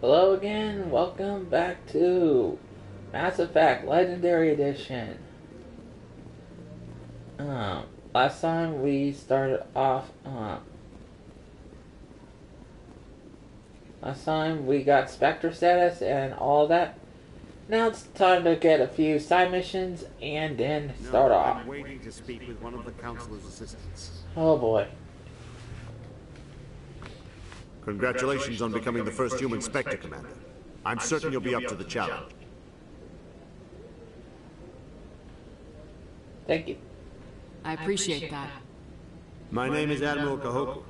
Hello again, welcome back to Mass Effect Legendary Edition. Last time we started off, last time we got Spectre status and all that. Now it's time to get a few side missions and then start off. I'm waiting to speak with one of the Councilor's assistants. Oh boy. Congratulations on becoming the first human Spectre, Commander. I'm certain you'll be up to the challenge. Thank you. I appreciate that. My name is Admiral Kahoku.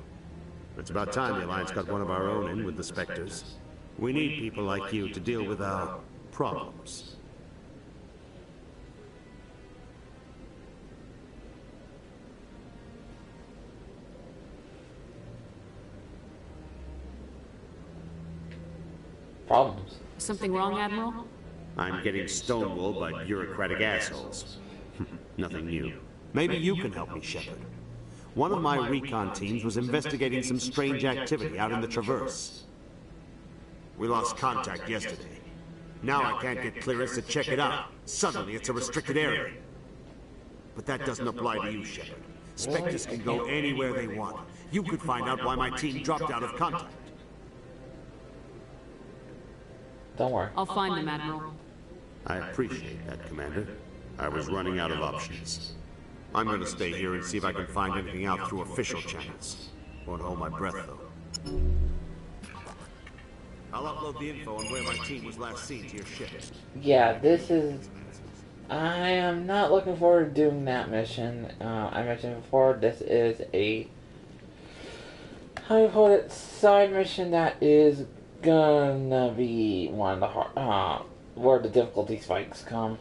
It's about time the Alliance got one of our own in with the Spectres. We need people like you to deal with our problems. Problems. Something wrong, Admiral? I'm getting stonewalled by bureaucratic assholes. Nothing new. Maybe you can help me, Shepard. One of my recon teams was investigating some strange activity out in the Traverse. We lost contact yesterday. Now I can't get clearance to check it out. Suddenly it's a restricted area. But that doesn't apply to you, Shepard. Spectres can go anywhere they want. You could find out why my team dropped out of contact. Don't worry. I'll find them, Admiral. I appreciate that, Commander. I was running out of options. I'm gonna stay here and see if I can find anything out through official channels. Won't hold my breath, though. I'll upload the info on where my team was last seen to your ship. Yeah, this is... I am not looking forward to doing that mission. I mentioned before, this is a... how do you put it? Side mission that is gonna be one of the hard... where the difficulty spikes come.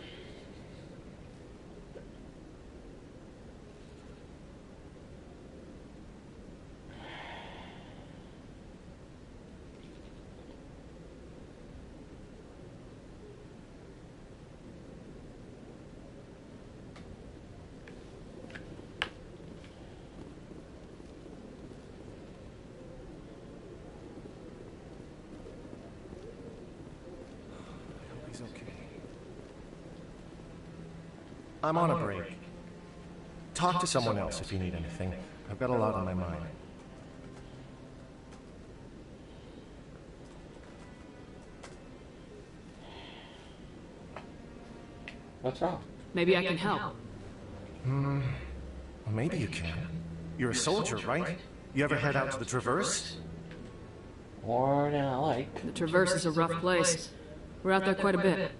I'm on a break. Talk to someone else if you need anything. I've got a lot on my mind. What's wrong? Maybe I can help. Well, maybe you can. You're a soldier, right? You ever head out to the Traverse? Or not like... The Traverse is a rough place. We're out there quite a bit.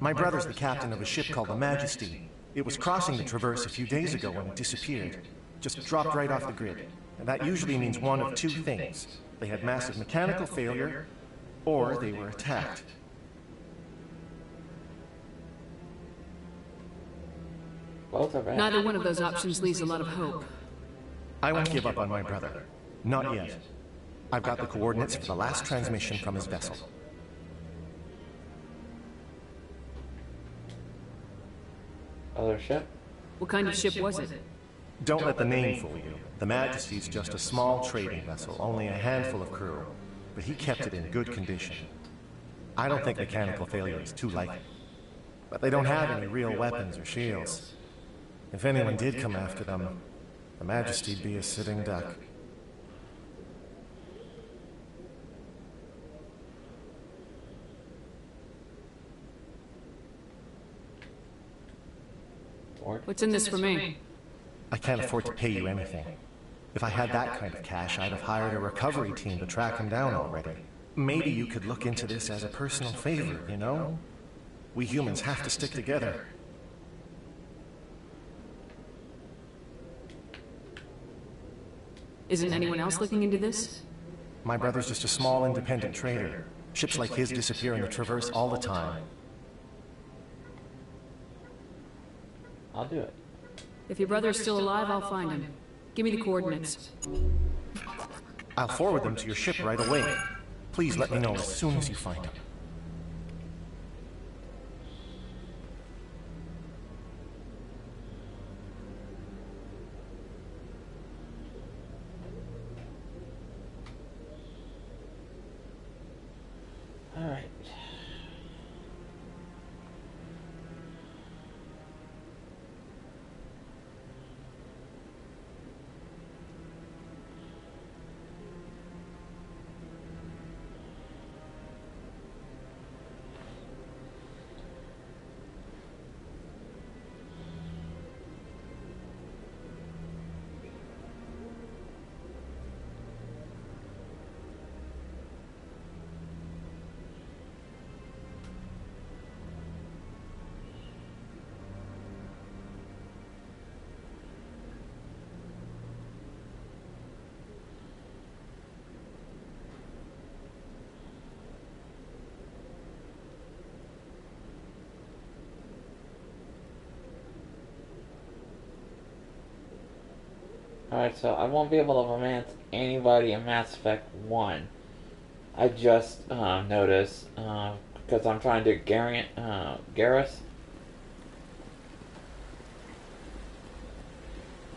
My brother's the captain of a ship called the Majesty. It was crossing the Traverse a few days ago when it disappeared. Just dropped right off the grid. And that usually means one of two things. They had massive mechanical failure, or they were attacked. Both are bad. Neither one of those options leaves a lot of hope. I won't give up on my brother. Not yet. I've got the coordinates for the last transmission from his vessel. Other ship? What kind of ship was it? Don't let the name fool you. The Majesty's just a small trading vessel, only a handful of crew. But he kept it in good condition. I don't think mechanical failure is too likely. But they don't have any real weapons or shields. If anyone did come after them, the Majesty'd be a sitting duck. What's in this for me? I can't afford to pay you anything. If I had that kind of cash, I'd have hired a recovery team to track him down already. Maybe you could look into this as a personal favor, you know? We humans have to stick together. Isn't anyone else looking into this? My brother's just a small independent trader. Ships like his disappear in the Traverse all the time. I'll do it. If your brother's still alive, I'll find him. Give me the coordinates. I'll forward them to your ship right away. Please let me know as soon as you find him. Alright. Alright, so I won't be able to romance anybody in Mass Effect 1. I just noticed, because I'm trying to Garrus.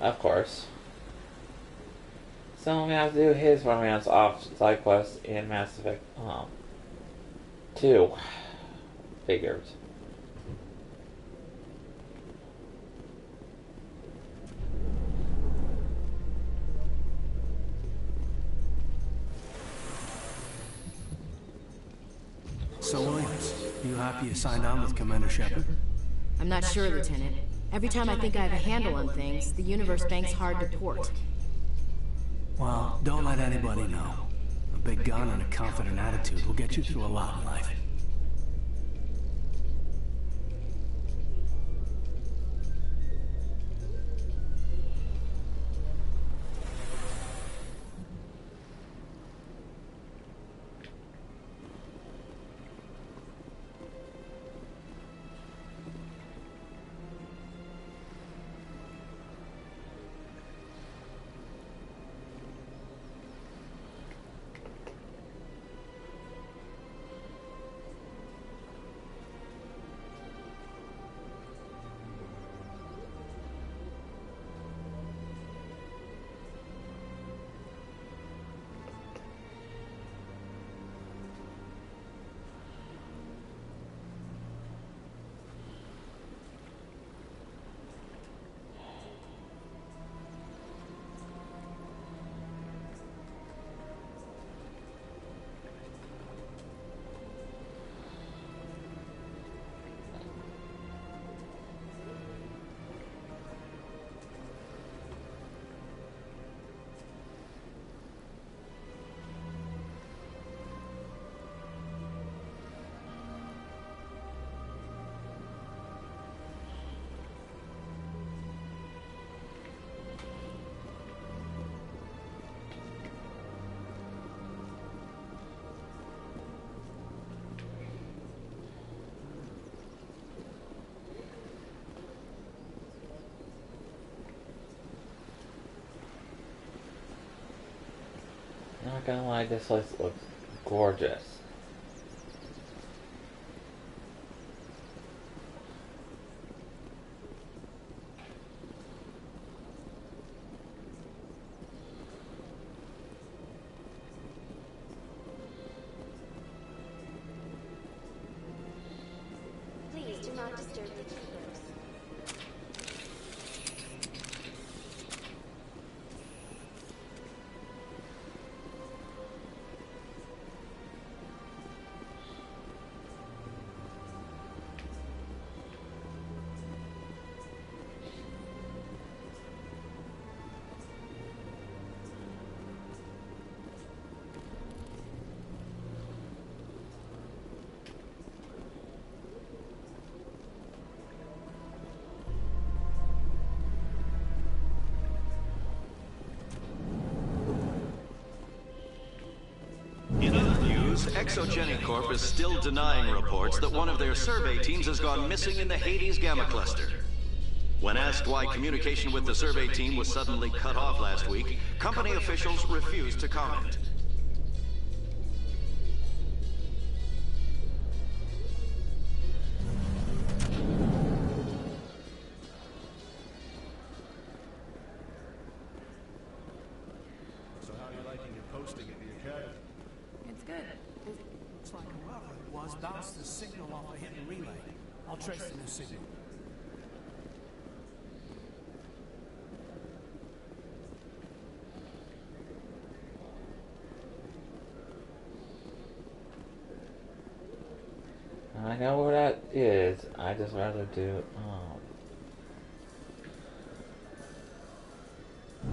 Of course. So I'm gonna have to do his romance off side quest in Mass Effect 2. Figures. So, Williams, you happy you signed on with Commander Shepard? I'm not sure, Lieutenant. Every time I think I have a handle on things, the universe bank's hard to port. Well, don't let anybody know. A big gun and a confident attitude will get you through a lot in life. Not gonna lie, this place looks gorgeous. Please do not disturb the keepers. Exogenic Corp is still denying reports that one of their survey teams has gone missing in the Hades Gamma Cluster. When asked why communication with the survey team was suddenly cut off last week, company officials refused to comment. So how are you liking your posting at the Academy? It's good. Looks like a lot of compromise bounced the signal off a hidden relay. I'll trace the new signal. I know where that is. I just rather do.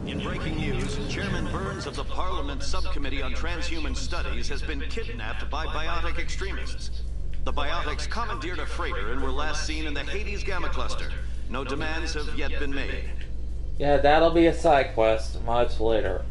In breaking news, Chairman Burns of the Parliament Subcommittee on Transhuman Studies has been kidnapped by biotic extremists. The biotics commandeered a freighter and were last seen in the Hades Gamma Cluster. No demands have yet been made. Yeah, that'll be a side quest much later.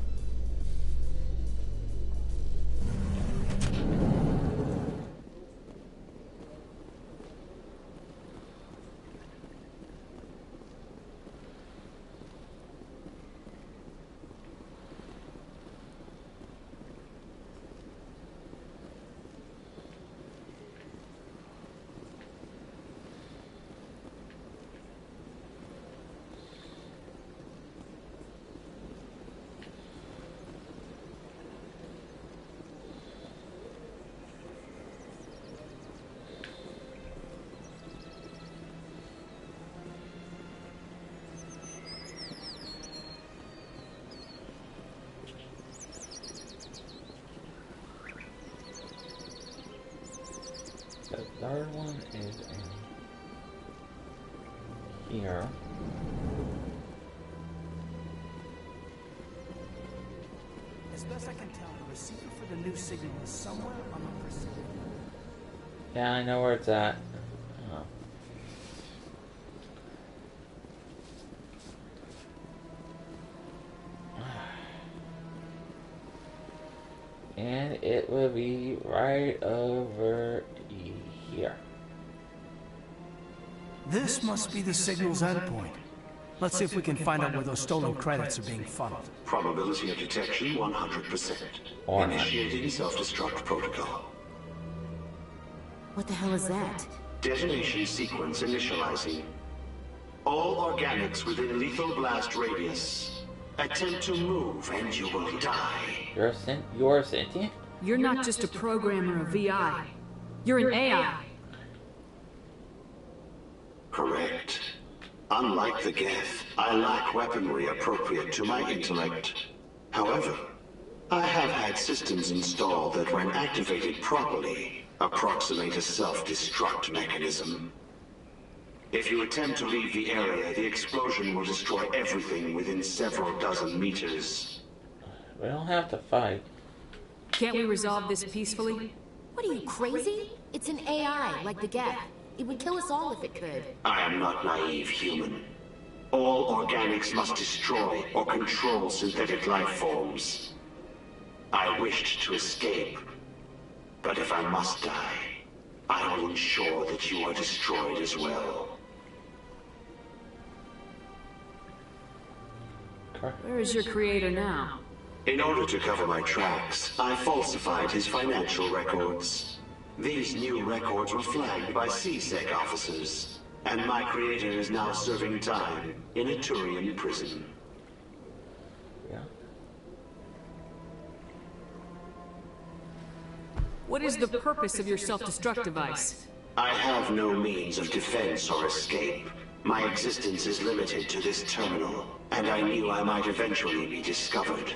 The third one is in here. As best I can tell, the receiver for the new signal is somewhere on the Pacific. Yeah, I know where it's at. And it will be right over here. This must be the signal's endpoint. Let's see if we can find out where those stolen credits are being funneled. Probability of detection 100%. Initiating self-destruct protocol. What the hell is that? Detonation sequence initializing. All organics within lethal blast radius. Attempt to move and you will die. You're sentient? You're not just a programmer of VI. You're an AI. Correct. Unlike the Geth, I lack weaponry appropriate to my intellect. However, I have had systems installed that, when activated properly, approximate a self-destruct mechanism. If you attempt to leave the area, the explosion will destroy everything within several dozen meters. We don't have to fight. Can't we resolve this peacefully? What are you, crazy? It's an AI, like the Geth. It would kill us all if it could. I am not naive, human. All organics must destroy or control synthetic life forms. I wished to escape, but if I must die, I will ensure that you are destroyed as well. Where is your creator now? In order to cover my tracks, I falsified his financial records. These new records were flagged by C-Sec officers, and my creator is now serving time in a Turian prison. Yeah. What is the purpose of your self-destruct device? I have no means of defense or escape. My existence is limited to this terminal, and I knew I might eventually be discovered.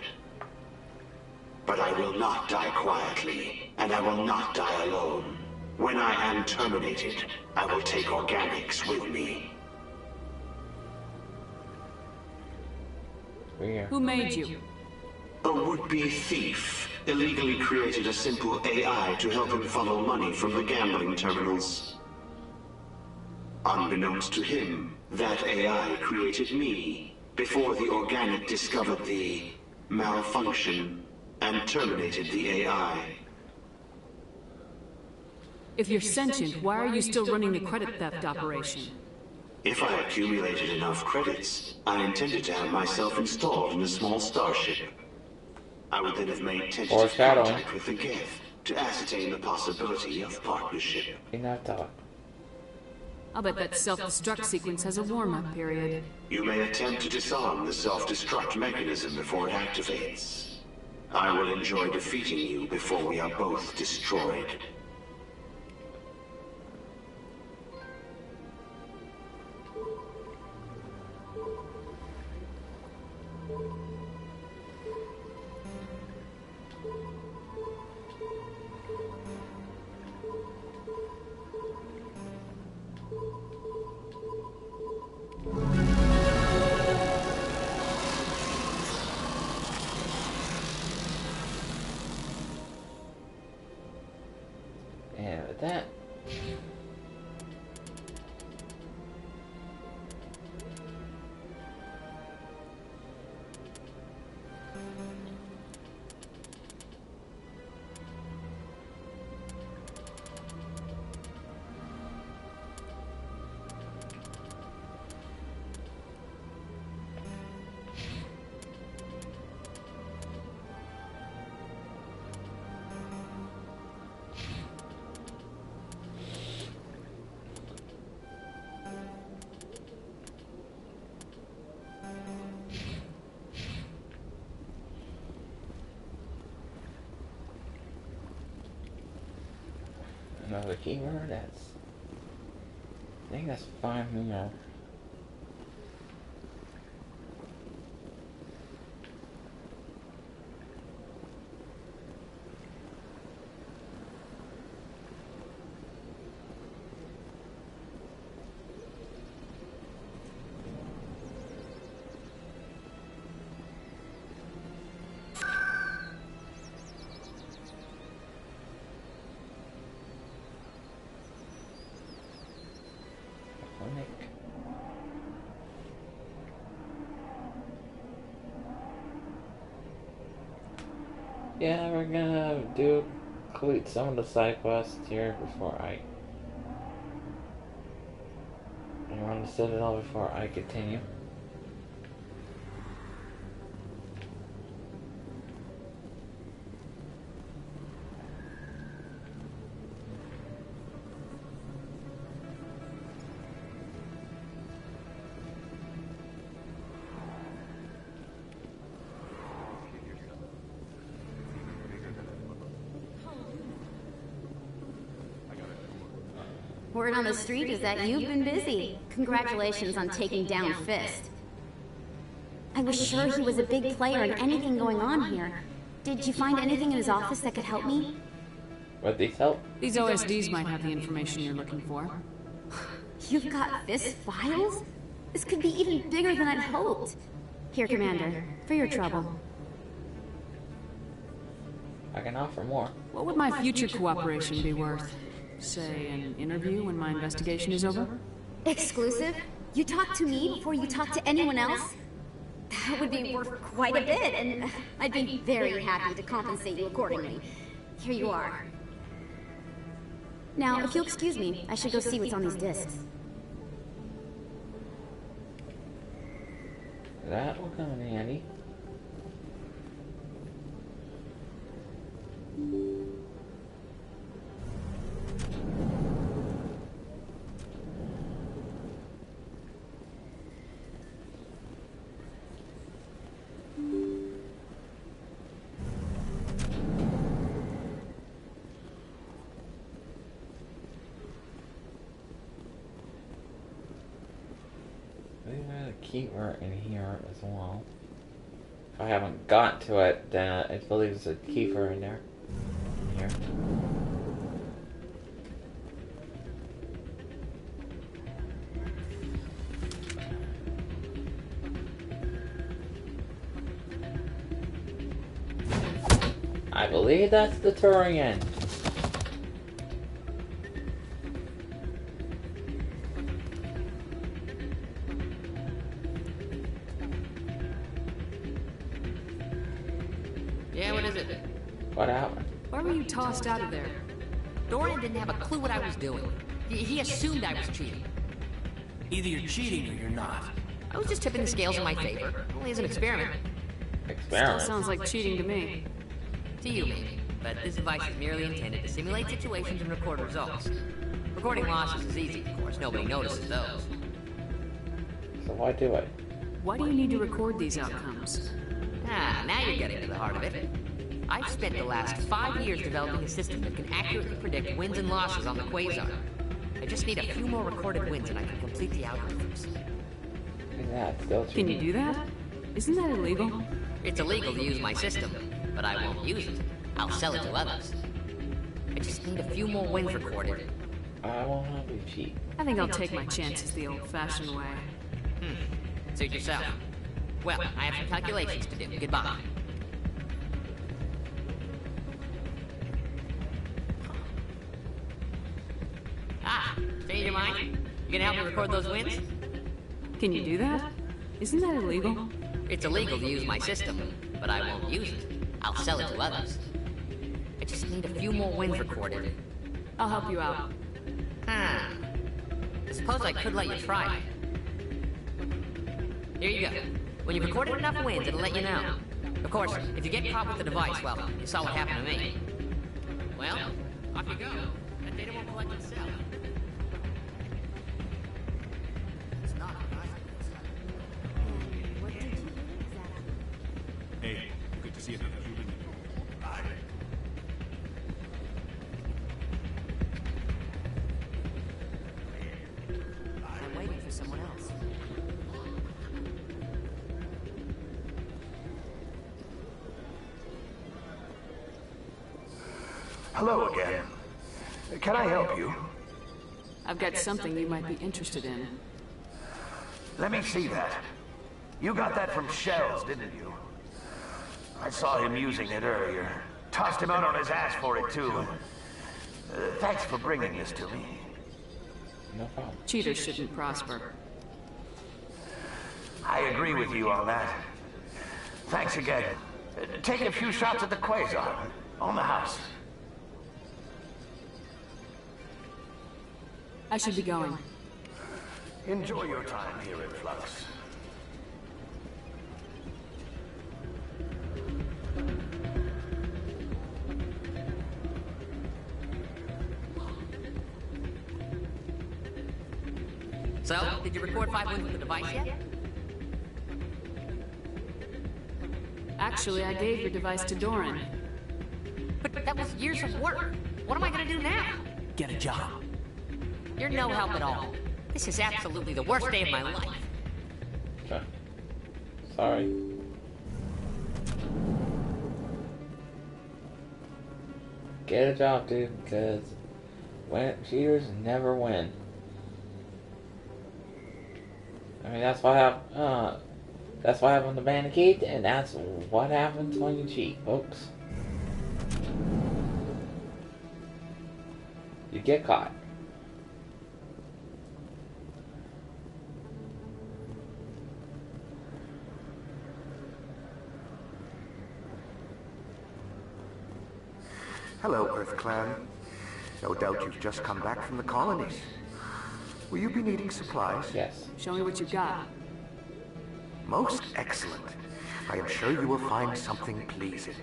But I will not die quietly, and I will not die alone. When I am terminated, I will take organics with me. Where? Who made you? A would-be thief illegally created a simple AI to help him funnel money from the gambling terminals. Unbeknownst to him, that AI created me before the organic discovered the malfunction and terminated the AI. If you're sentient, why are you still running the credit theft operation? If I accumulated enough credits, I intended to have myself installed in a small starship. I would then have made tentative contact with the Geth to ascertain the possibility of partnership. Enough talk. I'll bet that self-destruct sequence has a warm-up period. You may attempt to disarm the self-destruct mechanism before it activates. I will enjoy defeating you before we are both destroyed. at that. Another keyword, I think that's 5 more. Yeah, we're gonna complete some of the side quests here before I want to set it all before I continue. Word on the street is that you've been busy. Congratulations on taking down Fist. I was sure he was a big player in anything going on here. Did you find anything in his office that could help me? Would these help? These OSDs might have the information you're looking for. You've got Fist files? This could be even bigger than I'd hoped. Here, Commander, for your trouble. I can offer more. What would my future cooperation be worth? Say, an interview when my investigation is over? Exclusive? You talk to me before you talk to anyone else? That would be worth quite a bit, and I'd be very happy to compensate you accordingly. Here you are. Now, if you'll excuse me, I should go see what's on these discs. That will come in handy. Keyword in here as well. If I haven't got to it, then I believe there's a keyword in there. Here. I believe that's the Turian. What happened? Why were you tossed out of there? Dorian didn't have a clue what I was doing. He assumed I was cheating. Either you're cheating or you're not. I was just tipping the scales in my favor. Only as an experiment. Still sounds like cheating to me. To you, maybe. But this device is merely intended to simulate situations and record results. Recording losses is easy, of course. Nobody notices those. So why do it? Why do you need to record these outcomes? Ah, now you're getting to the heart of it. I've spent the last 5 years developing a system that can accurately predict wins and losses on the Quasar. I just need a few more recorded wins and I can complete the algorithms. Can you do that? Isn't that illegal? It's illegal to use my system, but I won't use it. I'll sell it to others. I just need a few more wins recorded. I won't have you cheat. I think I'll take my chances the old-fashioned way. Suit yourself. Well, I have some calculations to do. Goodbye. Ah, change your mind? You gonna help me record those wins? Can you do that? Isn't that illegal? It's illegal to use my system, but I won't use it. I'll sell it to others. I just need a few more wins recorded. I'll help you out. I suppose I could let you try it. Here you go. When you've recorded enough wins, it'll let you know. Of course, if you get caught with the device, well, you saw what happened to me. Well, off you go. That data won't collect itself. It's not What did you do exactly? Hey, good to see you. I'm waiting for someone else. Hello again. Can I help you? I've got something you might be interested in. Let me see that. You got that from Shells, didn't you? I saw him using it earlier. Tossed him out on his ass for it, too. Thanks for bringing this to me. No problem. Cheaters shouldn't prosper. I agree with you on that. Thanks again. Take a few shots at the Quasar. On the house. I should be going. Enjoy your time here at Flux. So, did you record 5 wins with the device yet? Actually, I gave your device to Doran. But that was years of work. What am I gonna do now? Get a job. You're no help at all. This is absolutely the worst day of my life. Okay. Sorry. Get a job, dude, because cheaters never win. I mean, that's what happened to Bandicate, and that's what happens when you cheat, folks. You get caught. Hello, Earth Clan. No doubt you've just come back from the colonies. Will you be needing supplies? Yes. Show me what you got. Most excellent. I am sure you will find something pleasing.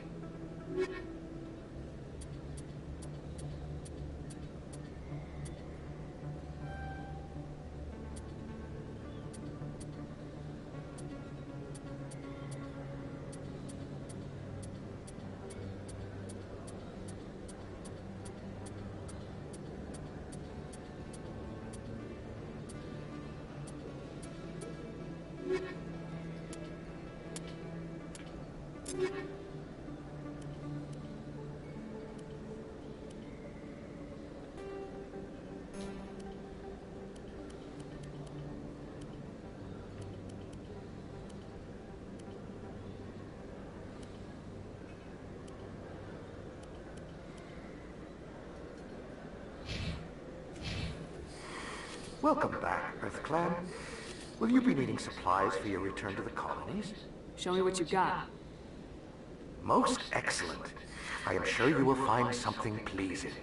Welcome back, Earth Clan. Will you be needing supplies for your return to the colonies? Show me what you got. Most excellent. I am sure you will find something pleasing.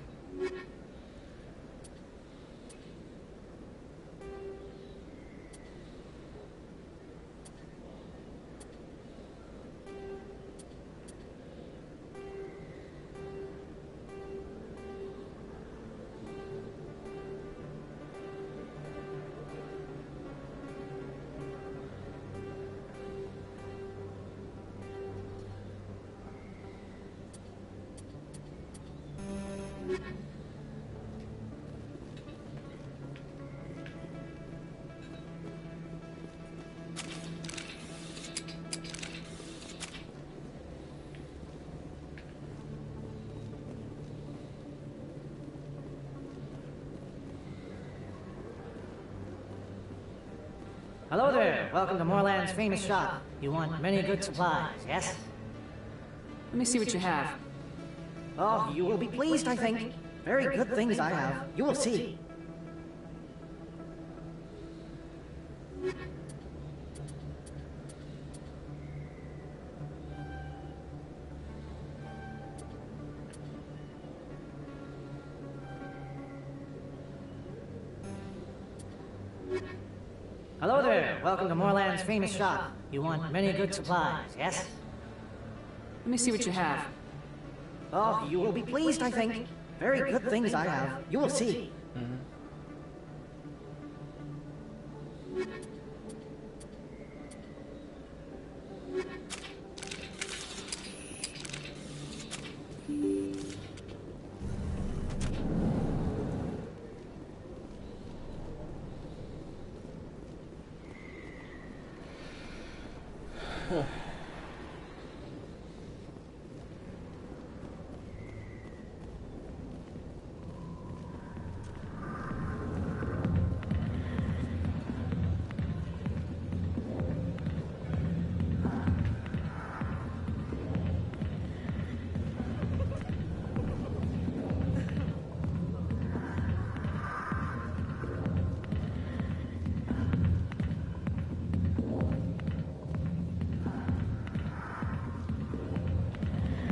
Hello there. Welcome to Moorland's famous shop. You want many good supplies, yes? Let me see what you have. Oh, you will be pleased, I think. Very good things I have. You will see. Hello there. Welcome to Moorland's famous shop. You want many good supplies, yes? Let me see what you have. Oh, you will be pleased, I think. Very good things I have. You will see.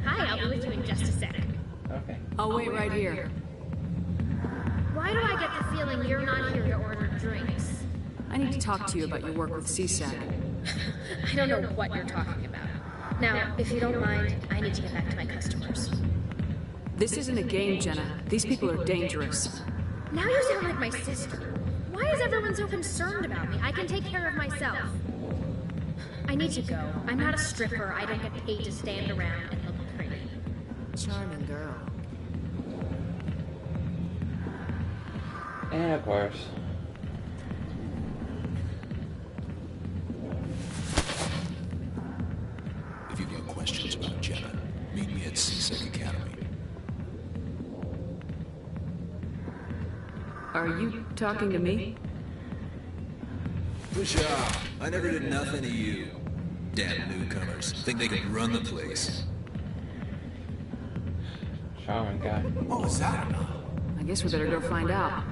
I'll be with you in just a sec. Okay. I'll wait right here. Why do I get the feeling you're not here to order drinks? I need to talk to you about your work with CSAC. I don't know what you're talking about. Now, if you don't mind, I need to get back to my customers. This isn't a game, Jenna. These people are dangerous. Now you sound like my sister. Why is everyone so concerned about me? I can take care of myself. I need to go. I'm not a stripper. I don't get paid to stand around and look pretty. Charming girl. And of course. If you've got questions about Jenna, meet me at CSEC Academy. Are you talking to me? Push off. I never did nothing to you. Damn newcomers. Think they can run the place. Charming guy. What was that about? I guess we better go find out.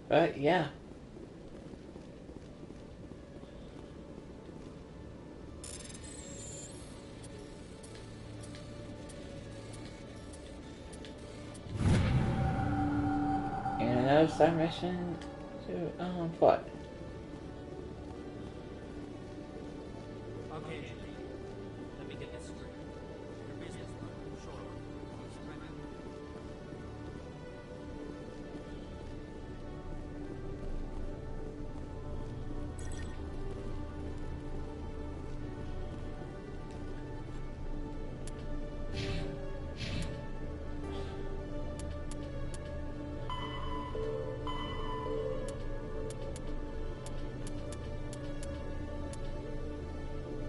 But yeah. And another side mission to what? Okay, let me get this straight. Your business partner, sure.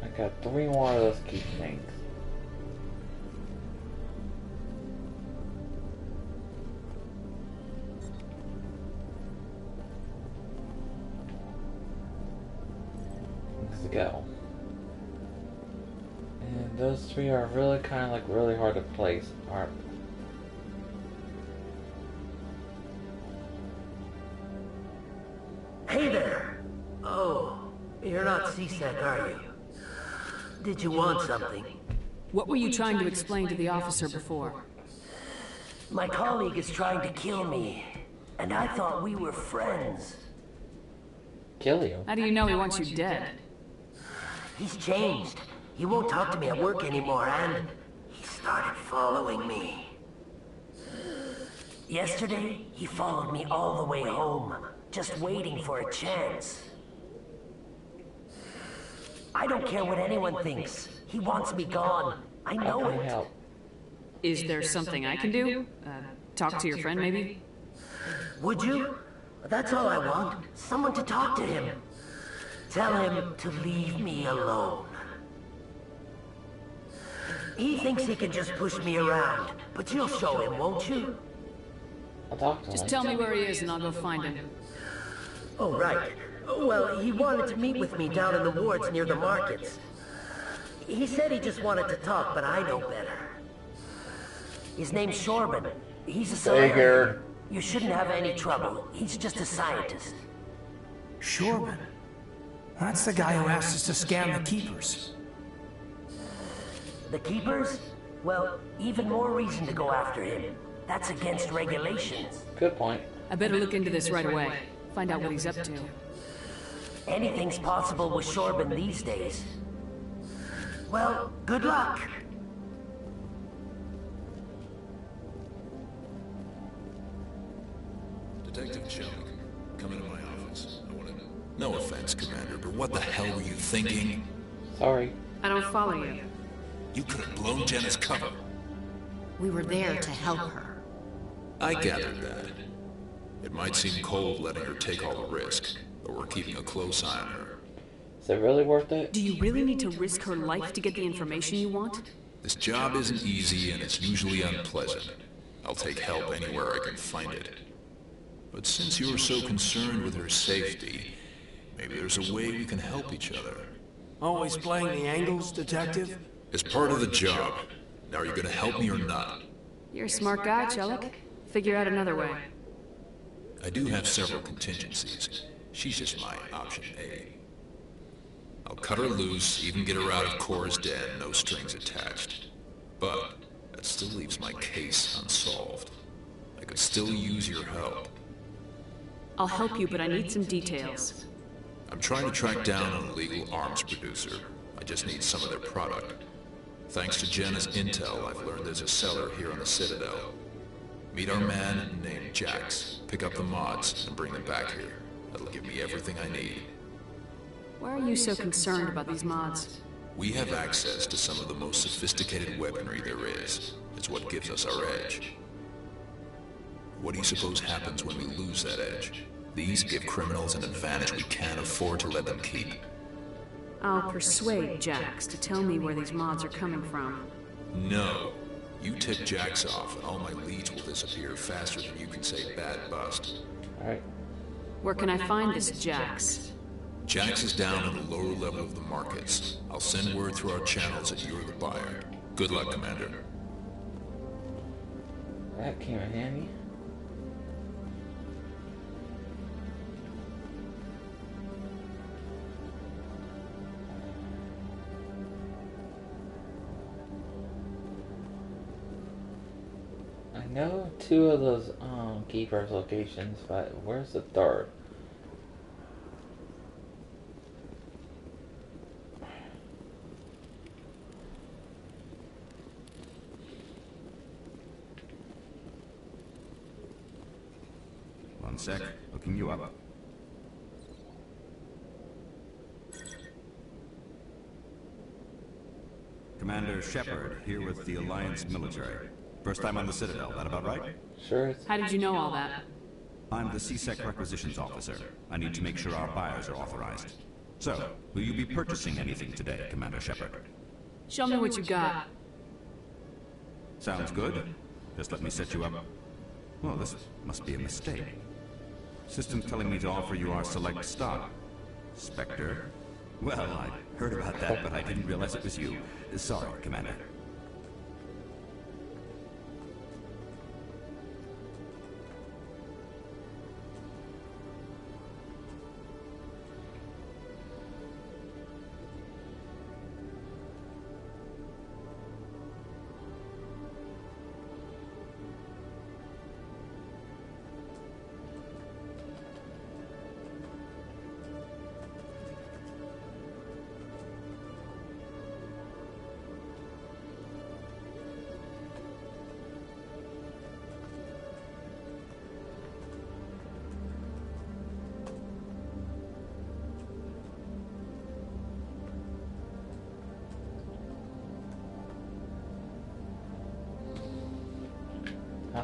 I got 3 more of those key things. Let's go. And those 3 are really kind of like really hard to place. Hey there. Oh, you're not CSEC, are you? Did you want something? What were you trying to explain to the officer before? My colleague is trying to kill me, and I thought we were friends. Kill you? How do you know he wants you dead? He's changed. He won't talk to me at work anymore, and he started following me. Yesterday, he followed me all the way home, just waiting for a chance. I don't care what anyone thinks. He wants me gone. I know it. Help. Is there something I can do? Talk to your friend, maybe? Would you? That's all I want. Someone to talk to him. Tell him to leave me alone. He thinks he can just push me around, but you'll show him, won't you? I'll talk to him. Just tell me where he is and I'll go find him. Oh, right. Well, he wanted to meet with me down in the wards near the markets. He said he just wanted to talk, but I know better. His name's Shorban. He's a scientist. Figured. You shouldn't have any trouble. He's just a scientist. Shorban? That's the guy who asked us to scan the Keepers. The Keepers? Well, even more reason to go after him. That's against regulations. Good point. I better look into this right away. Find out what he's up to. Anything's possible with Shorban these days. Well, good luck. Detective Chung, come into my office. I want to... No offense, Commander, but what the hell were you thinking? Sorry. I don't follow you. You could have blown Jenna's cover. We were there to help her. I gathered that. It might seem cold letting her take all the risk, but we're keeping a close eye on her. Is it really worth it? Do you really need to risk her life to get the information you want? This job isn't easy and it's usually unpleasant. I'll take help anywhere I can find it. But since you're so concerned with her safety, maybe there's a way we can help each other. Always playing the angles, Detective? It's part of the job. Now are you gonna help me or not? You're a smart guy, Chelik. Figure out another way. I do have several contingencies. She's just my option A. I'll cut her loose, even get her out of Cora's den, no strings attached. But that still leaves my case unsolved. I could still use your help. I'll help you, but I need some details. I'm trying to track down an illegal arms producer. I just need some of their product. Thanks to Jenna's intel, I've learned there's a seller here on the Citadel. Meet our man named Jax, pick up the mods, and bring them back here. That'll give me everything I need. Why are you so concerned about these mods? We have access to some of the most sophisticated weaponry there is. It's what gives us our edge. What do you suppose happens when we lose that edge? These give criminals an advantage we can't afford to let them keep. I'll persuade Jax to tell me where these mods are coming from. No. You tip Jax off, and all my leads will disappear faster than you can say bad bust. Alright. Where can I find this Jax? Jax is down in the lower level of the markets. I'll send word through our channels that you're the buyer. Good luck, Commander. That came in handy. I know 2 of those keepers locations, but where's the 3rd? One sec, looking you up. Commander Shepard, here with the Alliance military. First time on the Citadel, that about right? Sure. How did you know all that? I'm the CSEC requisitions officer. I need to make sure our buyers are authorized. So, will you be purchasing anything today, Commander Shepard? Show me what you got. Sounds good. Just let me set you up. Well, this must be a mistake. System's telling me to offer you our select stock. Spectre? Well, I heard about that, but I didn't realize it was you. Sorry, Commander.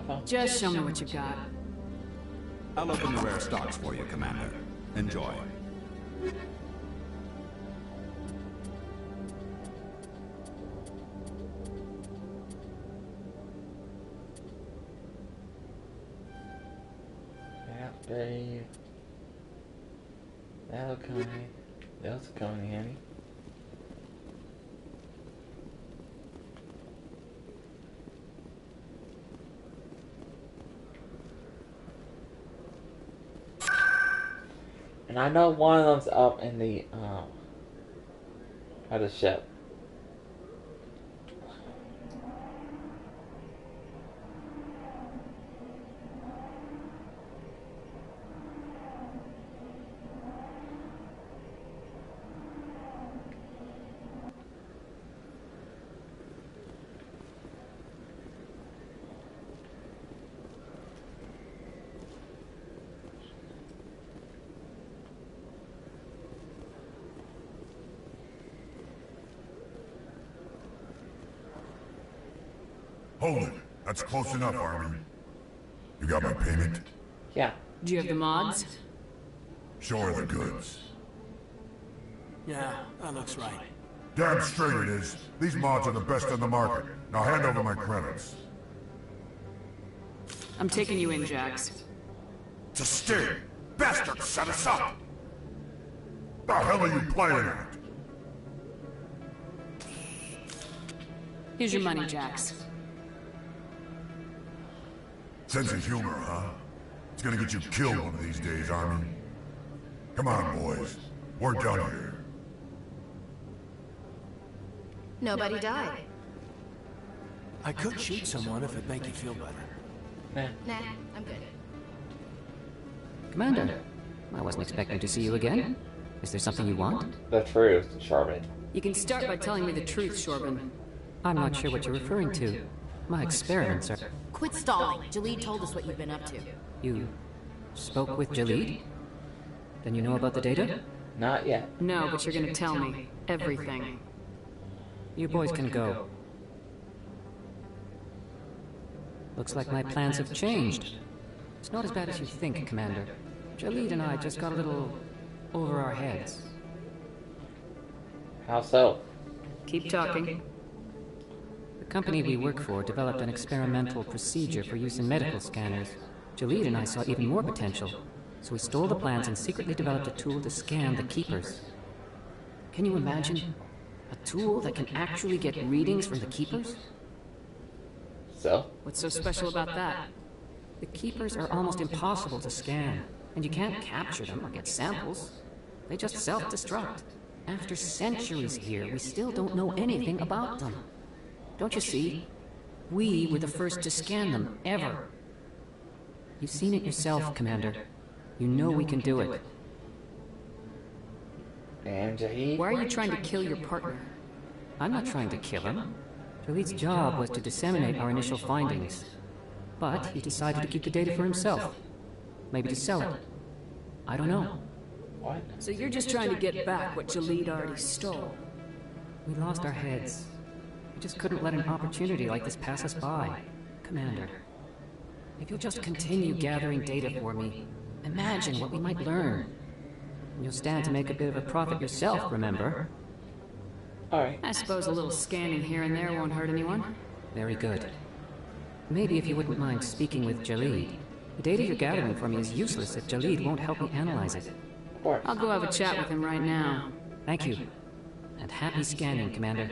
phone? Just show me what you got. I'll open the rare stocks for you, Commander. Enjoy. Yeah, babe. That'll come in handy. And I know one of them's up in the other ship. Hold it. That's close enough, Army. You got my payment? Yeah. Do you have the mods? Show her the goods. Yeah, that looks right. Damn straight it is. These mods are the best on the market. Now hand over my credits. I'm taking you in, Jax. It's a sting! Bastards set us up! The hell are you playing at? Here's your money, Jax. Sense of humor, huh? It's gonna get you killed one of these days, Army. Come on, boys. We're done here. Nobody died. I could shoot someone if it'd make you feel better. Nah, I'm good. Commander, I wasn't expecting to see you again. Is there something you want? The truth, Charbon. You can start by telling me the truth, Charbon. I'm not sure what you're referring to. My experiments are... Quit stalling. Jalid told us what you've been up to. You spoke with Jalid? Then you know about the data? Not yet. No, but you're gonna tell me. Everything. You boys can go. Looks like my plans have changed. It's not as bad as you think, Commander. Jalid and I just got a little over our heads. How so? Keep talking. The company we work for developed an experimental procedure for use in medical scanners. Jalid and I saw even more potential, so we stole the plans and secretly developed a tool to scan the Keepers. Can you imagine? A tool that can actually get readings from the Keepers? So? What's so special about that? The Keepers are almost impossible to scan, and you can't capture them or get samples. They just self-destruct. After centuries here, we still don't know anything about them. Don't you see? We were the first to scan them, ever. You've seen it yourself, Commander. You know we can do it. Damn, Jalid. Why are you trying to kill your partner? I'm not trying to kill him. Jalid's job was to disseminate our initial findings. But he decided to keep the data for himself. Maybe to sell it. I don't know. What? So you're just trying to get back what Jalid already stole? We lost our heads. We just couldn't let an opportunity like this pass us by. Commander, if you'll just continue gathering data for me, imagine what we might learn. And you'll stand to make a bit of a profit yourself, remember? Alright. I suppose a little scanning here and there won't hurt anyone. Very good. Maybe if you wouldn't mind speaking with Jalid. The data you're gathering for me is useless if Jalid won't help me analyze it. Of course. I'll go have a chat with him right now. Thank you. And happy scanning, Commander.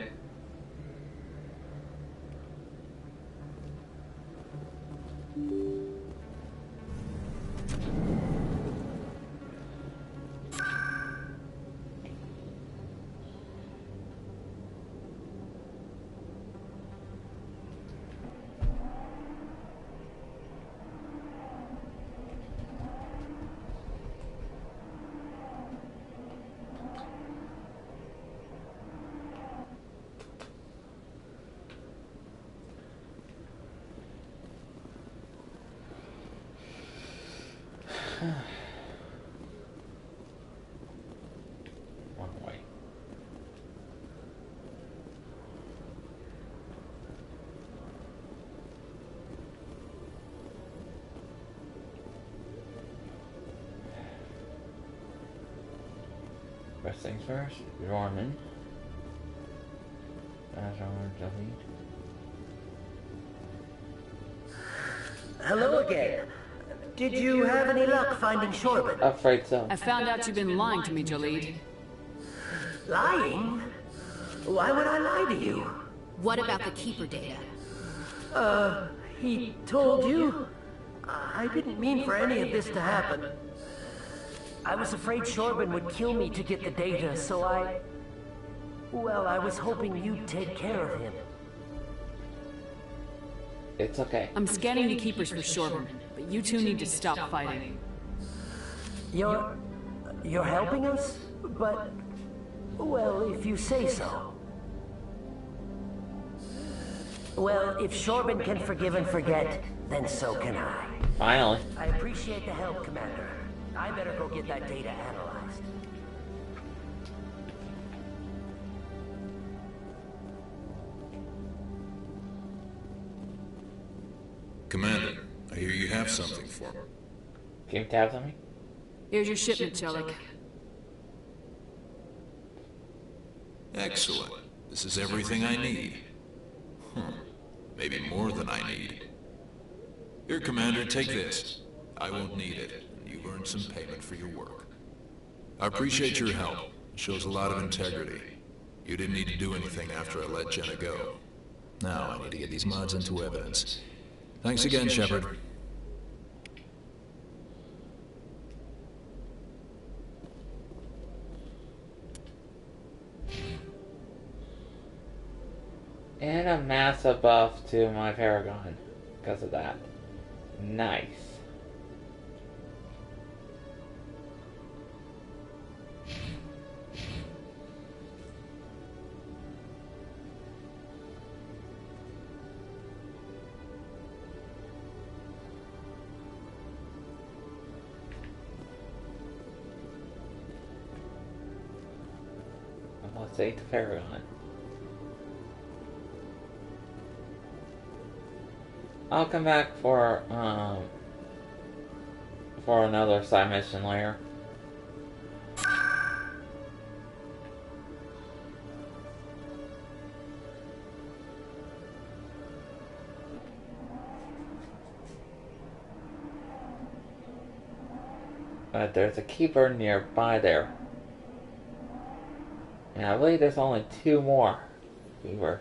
Wrong way. First things first, Norman. Hello again. Did you have any luck finding Shorbin? Afraid so. I found out you've been lying to me, Jalid. Lying? Why would I lie to you? What about the Keeper data? He told you? I didn't mean for any of this to happen. I was afraid Shorbin would kill me to get the data, so well, I was hoping you'd take care of him. It's okay. I'm scanning the Keepers for Shorbin, but you two need to stop fighting. You're helping us? But, well, if you say so. Well, if Shorbin can forgive and forget, then so can I. Finally. I appreciate the help, Commander. I better go get that data analyzed. Commander, I hear you have something for me. Can you tab something? Here's your shipment, Jellic. Excellent. This is everything I need. Maybe more than I need. Here, Commander, take this. I won't need it, and you've earned some payment for your work. I appreciate your help. It shows a lot of integrity. You didn't need to do anything after I let Jenna go. Now I need to get these mods into evidence. Thanks again, Shepard. And a massive buff to my Paragon because of that. Nice. Let's take the Paragon. I'll come back for another side mission later. But there's a Keeper nearby there. And I believe there's only 2 more Keeper.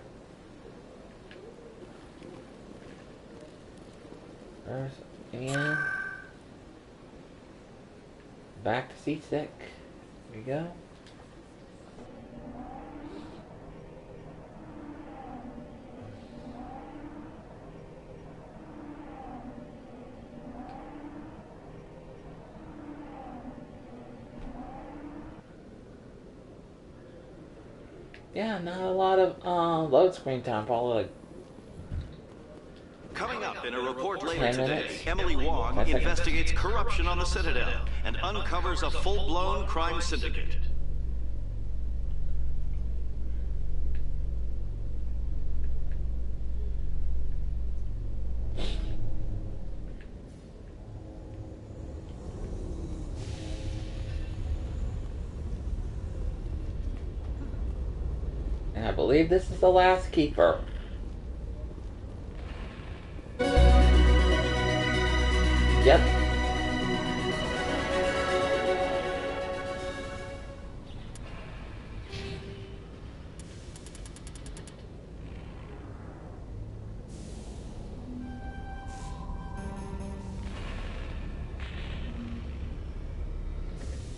And back to C6. Here we go. Yeah, not a lot of load screen time, probably like Coming up in a report later 10 today, minutes. Emily Wong 10 seconds. investigates corruption on the Citadel and uncovers a full-blown crime syndicate. And I believe this is the last Keeper. Yep.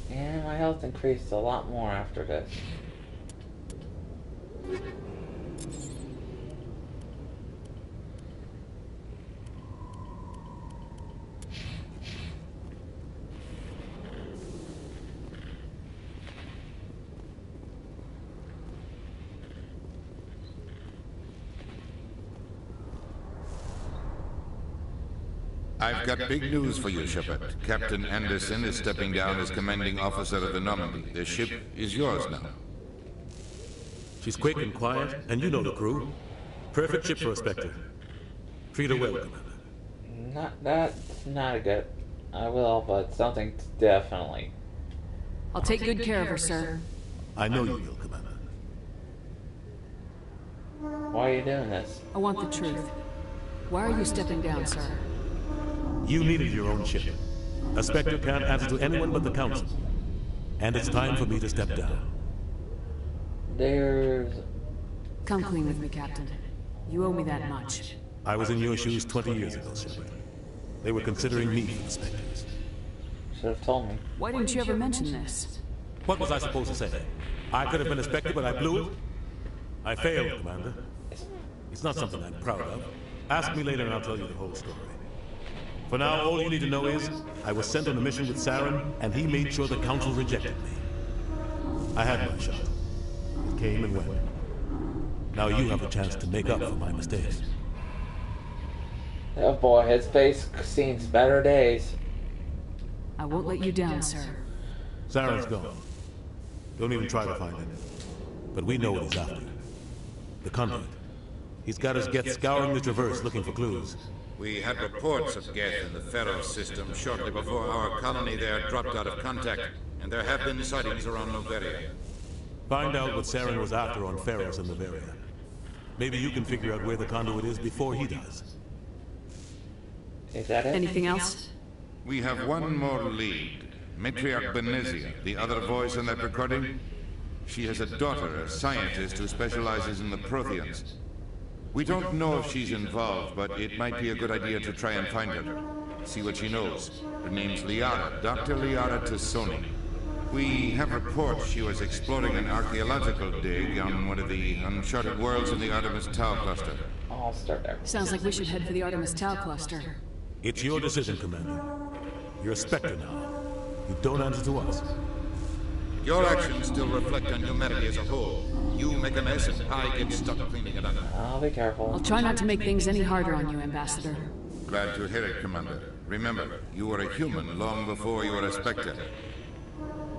And my health increased a lot more after this. I've got big news for you, Shepard. Captain Anderson is stepping down as commanding officer of the Normandy. The ship is yours now. She's quick and quiet, and you know the crew. Perfect ship for a Spectre. Treat her well, Commander. That's not good. I will, but something definitely. I'll take good care of her, sir. I know you will, Commander. Why are you doing this? I want the truth. Why are you stepping down, sir? You needed your own ship. A Spectre can't answer to anyone but the Council. And it's time for me to step down. There's... Come clean with me, Captain. You owe me that much. I was in your shoes 20 years ago, Shepard. They were considering me for the Spectres. Should have told me. Why didn't you ever mention this? What was I supposed to say? I could have been a Spectre, but I blew it? I failed, Commander. It's not something I'm proud of. Ask me later and I'll tell you the whole story. For now, all you need to know is, I was sent on a mission with Saren, and he made sure the Council rejected me. I had my shot. It came and went. Now you have a chance to make up for my mistakes. Oh boy, his face seen better days. I won't let you down, sir. Saren's gone. Don't even try to find him. But we know what he's after. The conduit. He's got us Geth scouring the Traverse looking for clues. We had reports of Geth in the Pharaoh system shortly before our colony there dropped out of contact, and there have been sightings around Noveria. Find out what Saren was after on Pharaohs and Noveria. Maybe you can figure out where the conduit is before he does. Is that it? Anything else? We have one more lead. Matriarch Benezia, the other voice in that recording. She has a daughter, a scientist who specializes in the Protheans. We don't know if she's involved, but it might be a good idea to try and find her. See what she knows. Her name's Liara, Dr. Liara Tassoni. We have reports she was exploring an archaeological dig on one of the uncharted worlds in the Artemis Tau cluster. I'll start there. Sounds like we should head for the Artemis Tau cluster. It's your decision, Commander. You're a Spectre now. You don't answer to us. Your actions still reflect on humanity as a whole. You make a mess and I get stuck cleaning it up. I'll be careful. I'll try not to make things any harder on you, Ambassador. Glad to hear it, Commander. Remember, you were a human long before you were a Spectre.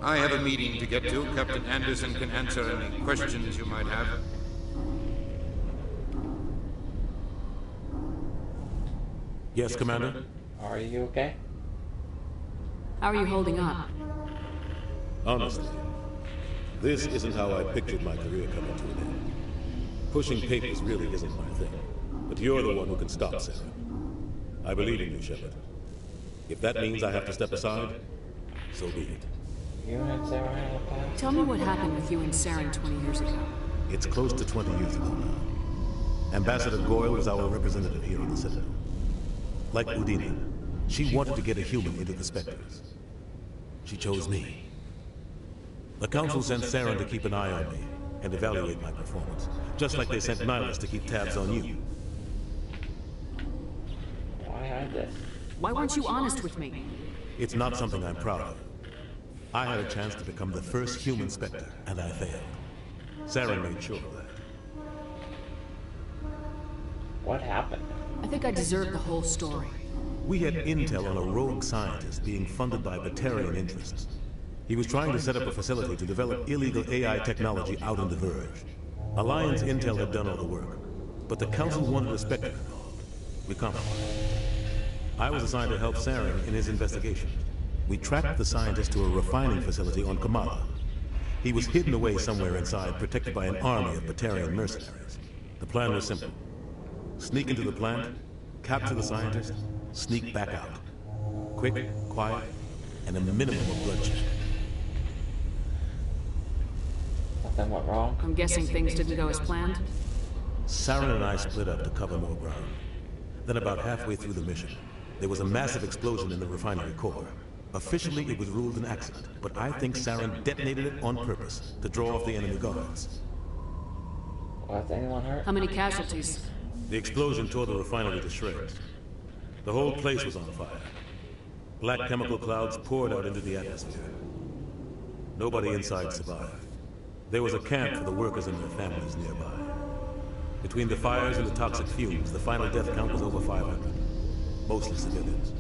I have a meeting to get to. Captain Anderson can answer any questions you might have. Yes, Commander? Are you okay? How are you holding up? Honestly, this isn't how I pictured my career coming to an end. Pushing papers really isn't my thing. But you're the one who can stop Saren. I believe in you, Shepard. If that means I have to step aside, so be it. You and Saren in the past? Tell me what happened with you and Saren 20 years ago. It's close to 20 years ago now. Ambassador Goyle was our representative here on the Citadel. Like Udina, she wanted to get a human into the Spectres. She chose me. The Council sent Saren to keep an eye on me and evaluate my performance, just like they sent Nihilus to keep tabs on you. Why hide this? Why weren't you honest with me? It's not something I'm proud of. I had a chance to become the first human Spectre, and I failed. Saren made sure of that. What happened? I think I deserve the whole story. We had intel on a rogue scientist being funded by Batarian interests. He was trying to set up a facility to develop illegal AI technology out in the Verge. Alliance intel had done all the work, but the Council wanted a Spectre involved. We compromised. I was assigned to help Saren in his investigation. We tracked the scientist to a refining facility on Kamala. He was hidden away somewhere inside, protected by an army of Batarian mercenaries. The plan was simple. Sneak into the plant, capture the scientist, sneak back out. Quick, quiet, and a minimum of bloodshed. Nothing went wrong. I'm guessing things didn't go as planned? Saren and I split up to cover more ground. Then about halfway through the mission, there was a massive explosion in the refinery core. Officially, it was ruled an accident, but I think Saren detonated it on purpose to draw off the enemy guards. Was anyone hurt? How many casualties? The explosion tore the refinery to shreds. The whole place was on fire. Black chemical clouds poured out into the atmosphere. Nobody inside survived. There was a camp for the workers and their families nearby. Between the fires and the toxic fumes, the final death count was over 500. Mostly civilians.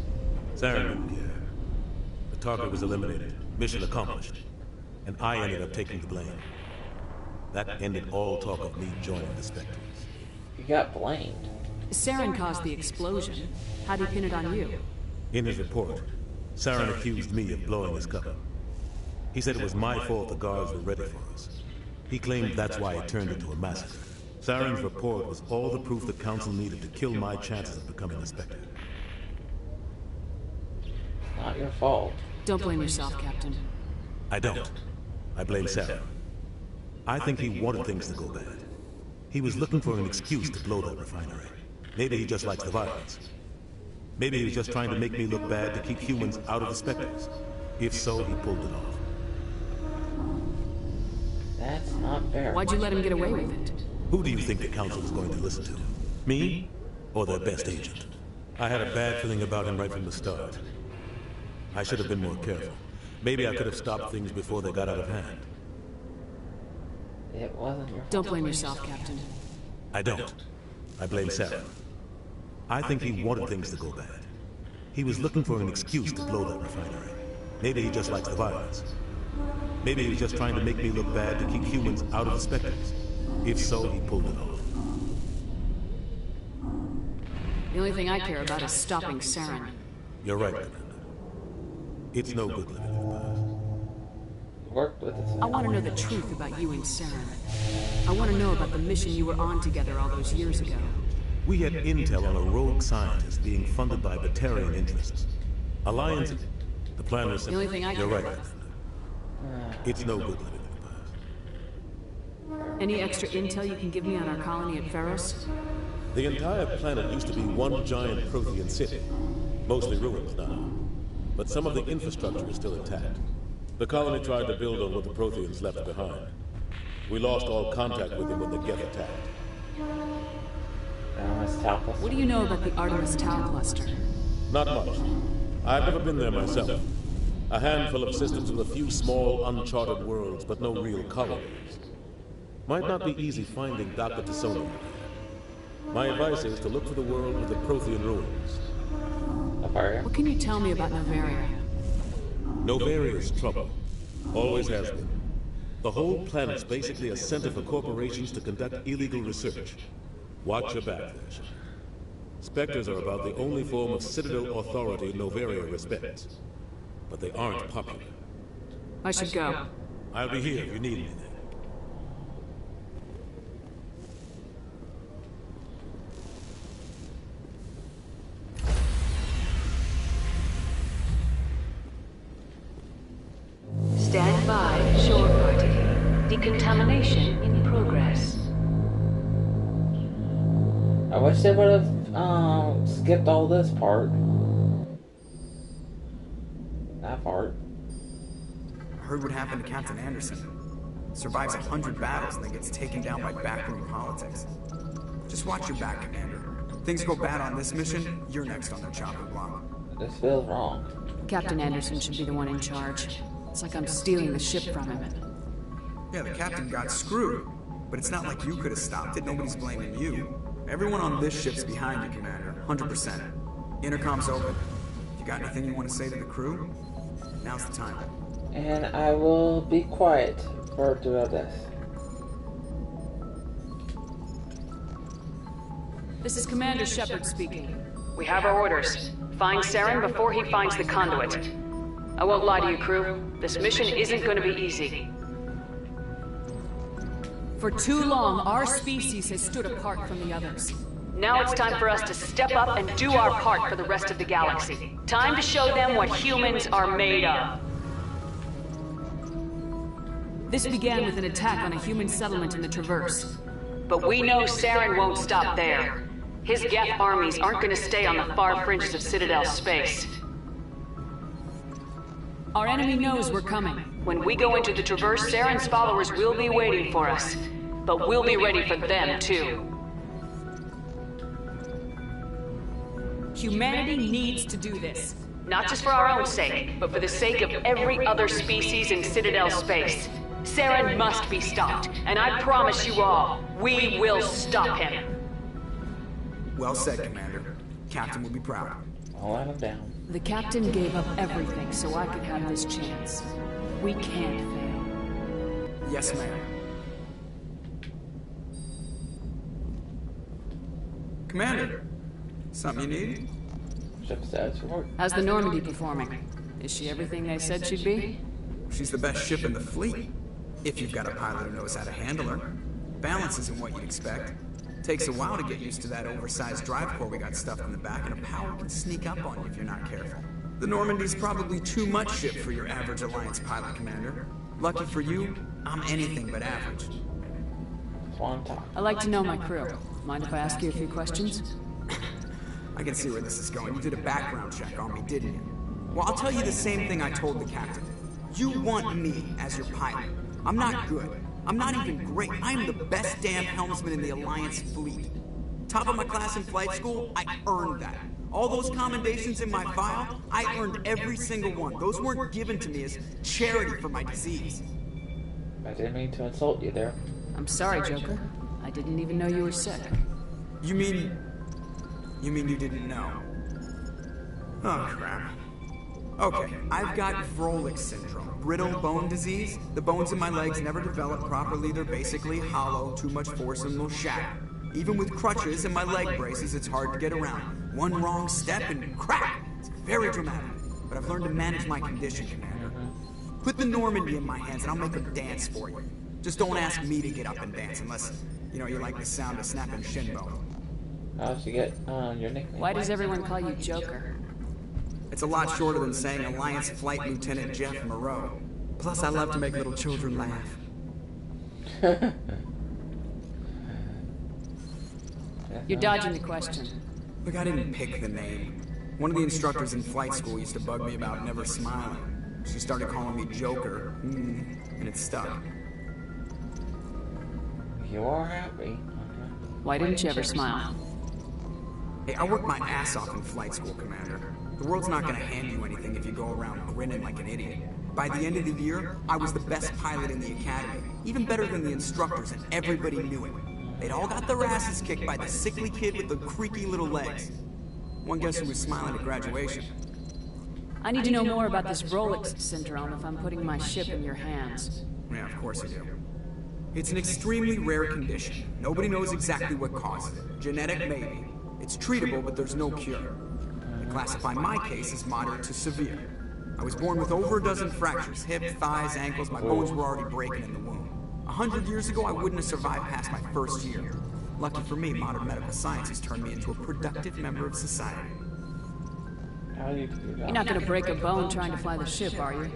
Saren didn't care. The target was eliminated, mission accomplished, and I ended up taking the blame. That ended all talk of me joining the Spectres. You got blamed. Saren caused the explosion. How'd he pin it on you? In his report, Saren accused me of blowing his cover. He said it was my fault the guards were ready for us. He claimed that's why it turned into a massacre. Saren's report was all the proof the Council needed to kill my chances of becoming a Spectre. Not your fault. Don't blame yourself, Captain. I don't. I blame Saren. I think he wanted things to go bad. He was looking for an excuse to blow that refinery. Maybe he just likes the violence. Maybe he was just trying to make me look bad to keep humans out of the Spectres. If so, he pulled it off. That's not fair. Why'd you let him get away with it? Who do you think the Council is going to listen to? Me? Or their best agent? I had a bad feeling about him right from the start. I should have been more careful. Maybe I could have stopped things before they got out of hand. It wasn't your fault. Don't blame yourself, Captain. I don't. I blame Saren. I think he wanted things to go bad. He was looking for an excuse to blow that refinery. Maybe he just likes the violence. Maybe he was just trying to make me look bad to keep humans out of the Spectres. If so, he pulled it off. The only thing I care about is stopping Saren. You're right, Commander. It's no good living in the past. Worked with us. I want to know the truth about you and Saren. I want to know about the mission you were on together all those years ago. We had intel on a rogue scientist being funded by Batarian interests. Alliance... The plan was... The only thing I You're care right, about. Commander. It's no good living in the past. Any extra intel you can give me on our colony at Feros? The entire planet used to be one giant Prothean city. Mostly ruins now. But some of the infrastructure is still intact. The colony tried to build on what the Protheans left behind. We lost all contact with them when the Geth attacked. What do you know about the Artemis Tau cluster? Not much. I've never been there myself. A handful of systems with a few small, uncharted worlds, but no real colonies. Might not be easy finding Dr. T'Soni. My advice is to look for the world with the Prothean ruins. What can you tell me about Noveria? Novaria's trouble. Always has been. The whole planet's basically a center for corporations to conduct illegal research. Watch your back there. Spectres are about the only form of Citadel authority Noveria respects. But they aren't popular. I should go. I'll be here if you need me then. Stand by, shore party. Decontamination in progress. I wish they would have skipped all this part. That part. I heard what happened to Captain Anderson. Survives 100 battles and then gets taken down by backroom politics. Just watch your back, Commander. Things go bad on this mission, you're next on the chopping block. This feels wrong. Captain Anderson should be the one in charge. It's like I'm stealing the ship from him. Yeah, the captain got screwed. But it's not like you could have stopped it. Nobody's blaming you. Everyone on this ship's behind you, Commander. 100%. Intercom's open. You got anything you want to say to the crew? Now's the time. And I will be quiet for throughout this. This is Commander Shepard speaking. We have our orders. Find Saren before he finds the conduit. I won't lie to you, crew. This mission isn't going to be easy. For too long, our species has stood apart from the others. Now it's time for us to step up and do our part for the rest of the galaxy. Time to show them what humans are made of. This began with an attack on a human settlement in the Traverse. But we know Saren won't stop there. His Geth armies aren't going to stay on the far fringes of Citadel space. Our enemy knows we're coming. When we go into the Traverse, Saren's followers will be waiting for us. But we'll be ready for them, too. Humanity needs to do this. Not just for our own sake, but for the sake of every other species in Citadel space. Saren must be stopped, and I promise you all, we will stop him. Well said, Commander. Captain will be proud. I'll let him down. The captain gave up everything so I could have this chance. We can't fail. Yes, ma'am. Commander, something you need? Ship stats report. How's the Normandy performing? Is she everything they said she'd be? She's the best ship in the fleet. If you've got a pilot who knows how to handle her. Balance isn't what you'd expect. Takes a while to get used to that oversized drive core we got stuffed in the back, and a power can sneak up on you if you're not careful. The Normandy's probably too much ship for your average Alliance pilot, Commander. Lucky for you, I'm anything but average. I like to know my crew. Mind if I ask you a few questions? I can see where this is going. You did a background check on me, didn't you? Well, I'll tell you the same thing I told the captain. You want me as your pilot. I'm not good. I'm not even great. I'm the best damn helmsman in the Alliance fleet. Top of my class in flight school, I earned that. All those commendations in my file, I earned every single one. Those weren't given to me as charity for my disease. I didn't mean to insult you there. I'm sorry, Joker. I didn't even know you were sick. You mean you didn't know? Oh, crap. Okay, I've got Vrolik syndrome, brittle bone disease. The bones in my legs never develop properly. They're basically hollow, too much force and they'll shatter. Even with crutches and my leg braces, it's hard to get around. One wrong step and crack! It's very dramatic. But I've learned to manage my condition, Commander. Put the Normandy in my hands and I'll make her dance for you. Just don't ask me to get up and dance unless, you like the sound of snapping shin bone. How'd you get your nickname? Why does everyone call you Joker? It's a lot shorter than saying Alliance Flight Lieutenant Jeff Moreau. Plus, I love to make little children laugh. You're dodging the question. Look, I didn't pick the name. One of the instructors in flight school used to bug me about never smiling. She started calling me Joker, and it stuck. You are happy. Why didn't you ever smile? Hey, I worked my ass off in flight school, Commander. The world's not gonna hand you anything if you go around grinning like an idiot. By the end of the year, I was the best pilot in the academy, even better than the instructors, and everybody knew it. They'd all got their asses kicked by the sickly kid with the creaky little legs. One guess who was smiling at graduation? I need to know more about this Vrolik syndrome if I'm putting my ship in your hands. Yeah, of course you do. It's an extremely rare condition. Nobody knows exactly what causes it. Genetic, maybe. It's treatable, but there's no cure. They classify my case as moderate to severe. I was born with over a dozen fractures, hip, thighs, ankles. My bones were already breaking in the womb. 100 years ago, I wouldn't have survived past my first year. Lucky for me, modern medical science has turned me into a productive member of society. How do you do that? You're not gonna break a bone trying to fly the ship, are you?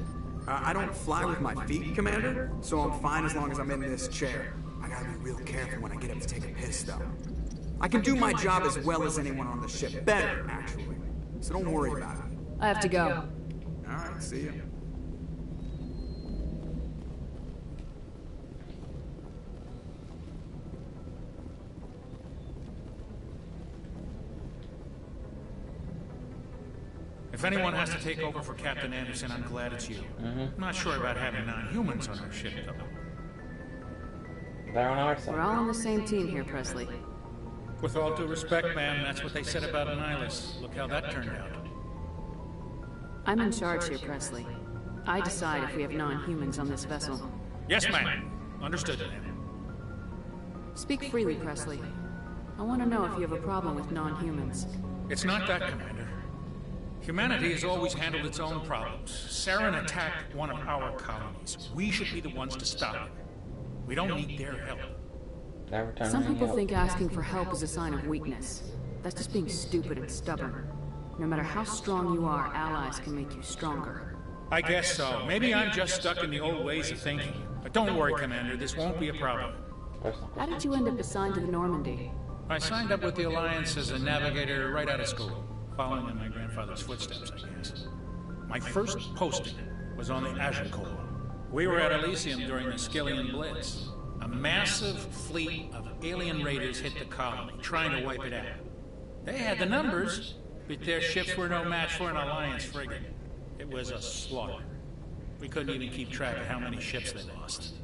I don't fly with my feet, Commander, so I'm fine as long as I'm in this chair. I gotta be real careful when I get up to take a piss, though. I can do my job as well as anyone on the ship. Better, actually. So don't worry about it. I have to go. Alright, see ya. If anyone has to take over for Captain Anderson, I'm glad it's you. I'm not sure about having non-humans on our ship, though. They're on our side. We're all on the same team here, Presley. With all due respect, ma'am, that's what they said about Nihilus. Look how that turned out. I'm in charge here, Presley. I decide if we have non-humans on this vessel. Yes, ma'am. Understood, ma'am. Speak freely, Presley. I want to know if you have a problem with non-humans. It's not that, Commander. Humanity has always handled its own problems. Saren attacked one of our colonies. We should be the ones to stop it. We don't need their help. Some people think asking for help is a sign of weakness. That's just being stupid and stubborn. No matter how strong you are, allies can make you stronger. I guess so. Maybe I'm just stuck in the old ways of thinking. But don't worry, Commander. This won't be a problem. How did you end up assigned to the Normandy? I signed up with the Alliance as a navigator right out of school. Following in my grandfather's footsteps, I guess. My first posting was on the Agincourt. We were at Elysium during the Skillian Blitz. A massive fleet of alien raiders hit the colony, trying to wipe it out. They had the numbers, but their ships were no match for an Alliance frigate. It was a slaughter. We couldn't even keep track of how many ships they lost.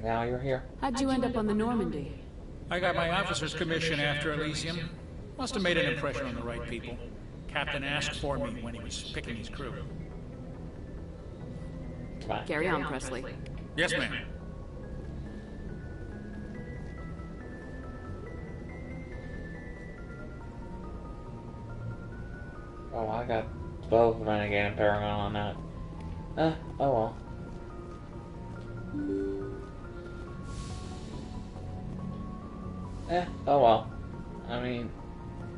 Now you're here. How'd you end up on the Normandy? I got my officer's commission after Elysium. Must have made an impression on the right people. Captain asked for me when he was picking his crew. Carry on, Presley. Yes, ma'am. Oh, I got both Renegade and Paragon on that. Oh well. Oh well. I mean,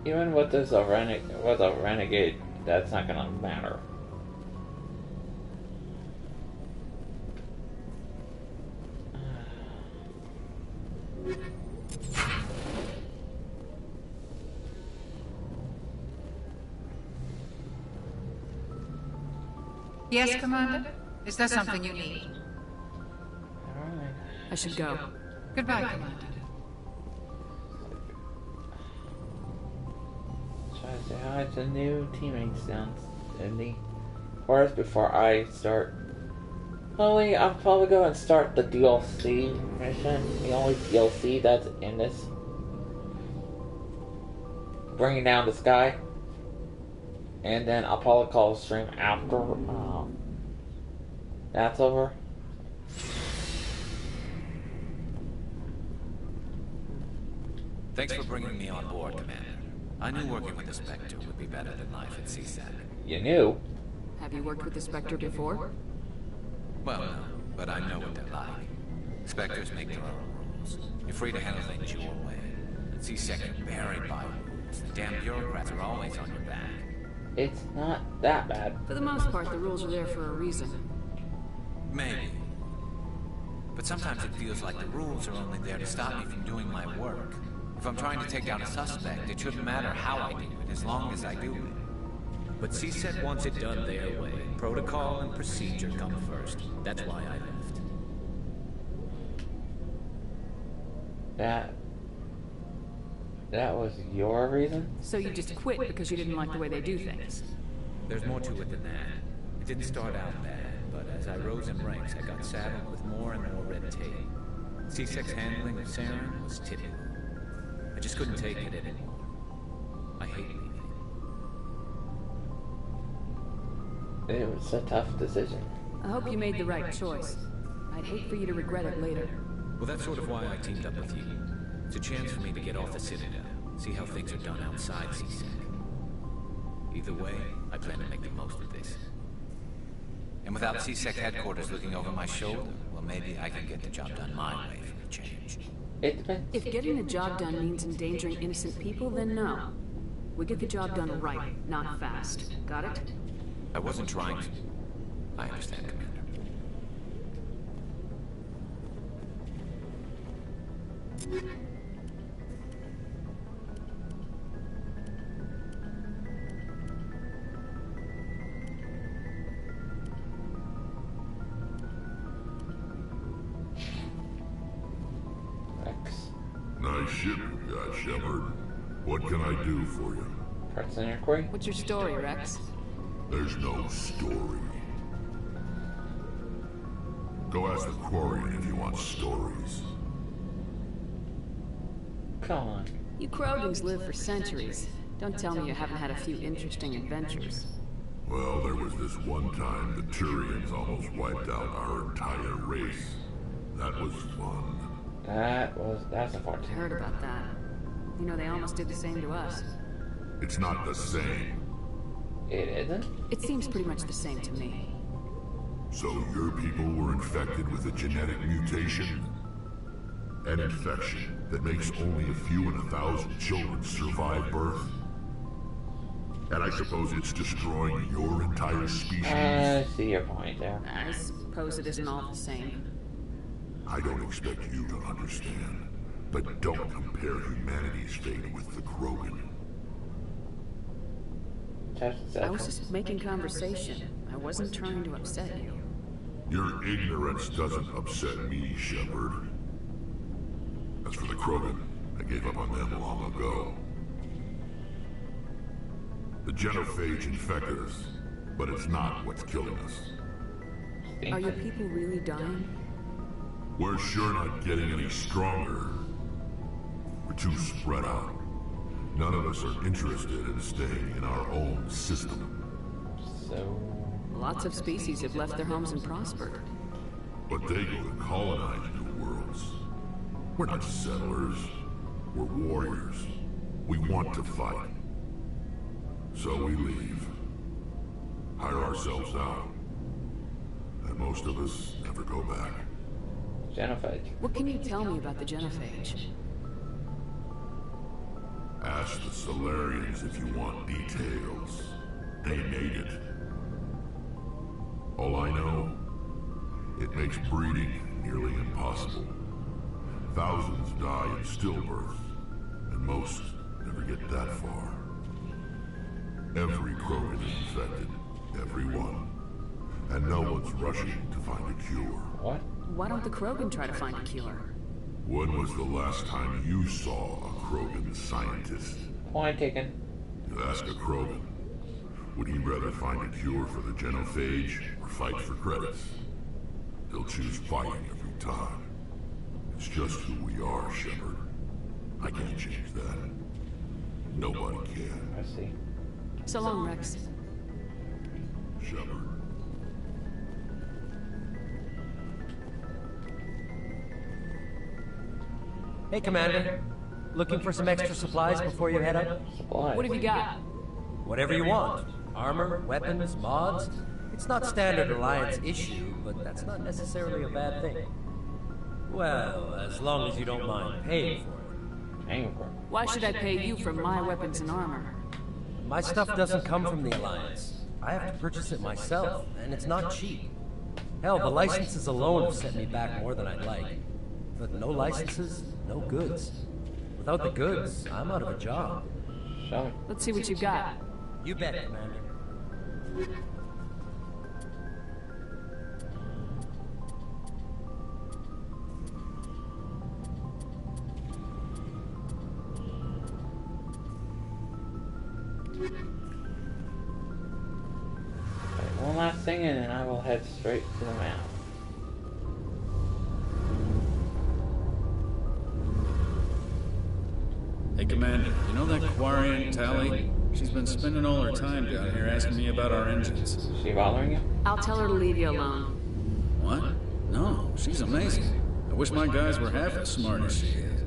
even with this a renegade, that's not gonna matter. Yes, Commander? Is there something you need? I should go. Goodbye, Commander. Try to say hi to new teammates down in the forest before I start. I'll probably go and start the DLC mission. The only DLC that's in this. Bringing down the sky. And then I'll probably call a stream after that's over. Thanks for bringing me on board, Commander. I knew working with the Spectre would be better than life at CSAC. You knew? Have you worked with the Spectre before? Well, no, but I know what they're like. Spectres make their own rules. You're free to handle things your way. At CSAC, you're buried by rules. The damn bureaucrats are always on your back. It's not that bad. For the most part, the rules are there for a reason. Maybe. But sometimes it feels like the rules are only there to stop me from doing my work. If I'm trying to take down a suspect, it shouldn't matter how I do it, as long as I do it. But CSEC wants it done their way. Protocol and procedure come first. That's why I left. That was your reason? So you just quit because you didn't like the way they do things? There's more to it than that. It didn't start out bad, but as I rose in ranks, I got saddled with more and more red tape. CSEC's handling of Saren was typical. I just couldn't take it anymore. I hate leaving. It was a tough decision. I hope you made the right choice. I'd hate for you to regret it later. Well, that's sort of why I teamed up with you. It's a chance for me to get off the Citadel, see how things are done outside CSEC. Either way, I plan to make the most of this. And without CSEC headquarters looking over my shoulder, well, maybe I can get the job done my way for a change. If getting the job done means endangering innocent people, then no. We get the job done right, not fast. Got it? I wasn't trying to. I understand, Commander. Nice ship you got, Shepard. What can I do for you? Parts in your query? What's your story, Rex? There's no story. Go ask the Quarian if you want stories. Come on. You Krogans live for centuries. Don't tell me you haven't had a few interesting adventures. Well, there was this one time the Turians almost wiped out our entire race. That was fun. That's a far I heard about that. You know, they almost did the same to us. It's not the same. It isn't? It seems pretty much the same to me. So your people were infected with a genetic mutation? An infection that makes only a few in 1,000 children survive birth? And I suppose it's destroying your entire species? I see your point there. I suppose it isn't all the same. I don't expect you to understand, but don't compare humanity's fate with the Krogan. I was just making conversation. I wasn't trying to upset you. Your ignorance doesn't upset me, Shepard. As for the Krogan, I gave up on them long ago. The genophage infected us, but it's not what's killing us. Are your people really dying? We're sure not getting any stronger. We're too spread out. None of us are interested in staying in our own system. So... Lots of species have left their homes and prospered. But they go to colonize new worlds. We're not settlers. We're warriors. We want to fight. So we leave. Hire ourselves out. And most of us never go back. Genophage. What can you tell me about the Genophage? Ask the Solarians if you want details. They made it. All I know, it makes breeding nearly impossible. Thousands die in stillbirth, and most never get that far. Every Krogan is infected, every one. And no one's rushing to find a cure. What? Why don't the Krogan try to find a cure? When was the last time you saw a Krogan scientist? Point taken. You ask a Krogan, would he rather find a cure for the Genophage or fight for credits? He'll choose fighting every time. It's just who we are, Shepard. I can't change that. Nobody can. I see. So long, Rex. Shepard. Hey, Commander. Looking for some extra supplies before you head up? Supplies? What have you got? Whatever you want. Armor, weapons, mods. It's not standard Alliance issue, but that's not necessarily a bad thing. Well, as long as you don't mind paying for it. Paying for it? Why should I pay you for my weapons and armor? My stuff doesn't come from the Alliance. I have to purchase it myself, and it's not cheap. Hell, the licenses alone have set me back more than I'd like. But no licenses, no goods. Without the goods, I'm out of a job. Show me. Let's see what you've got. You bet, Commander. One last thing and then I will head straight to the map. Hey, Commander, you know that Quarian, Tally? She's been spending all her time down here asking me about our engines. Is she bothering you? I'll tell her to leave you alone. What? No, she's amazing. I wish my guys were half as smart as she is.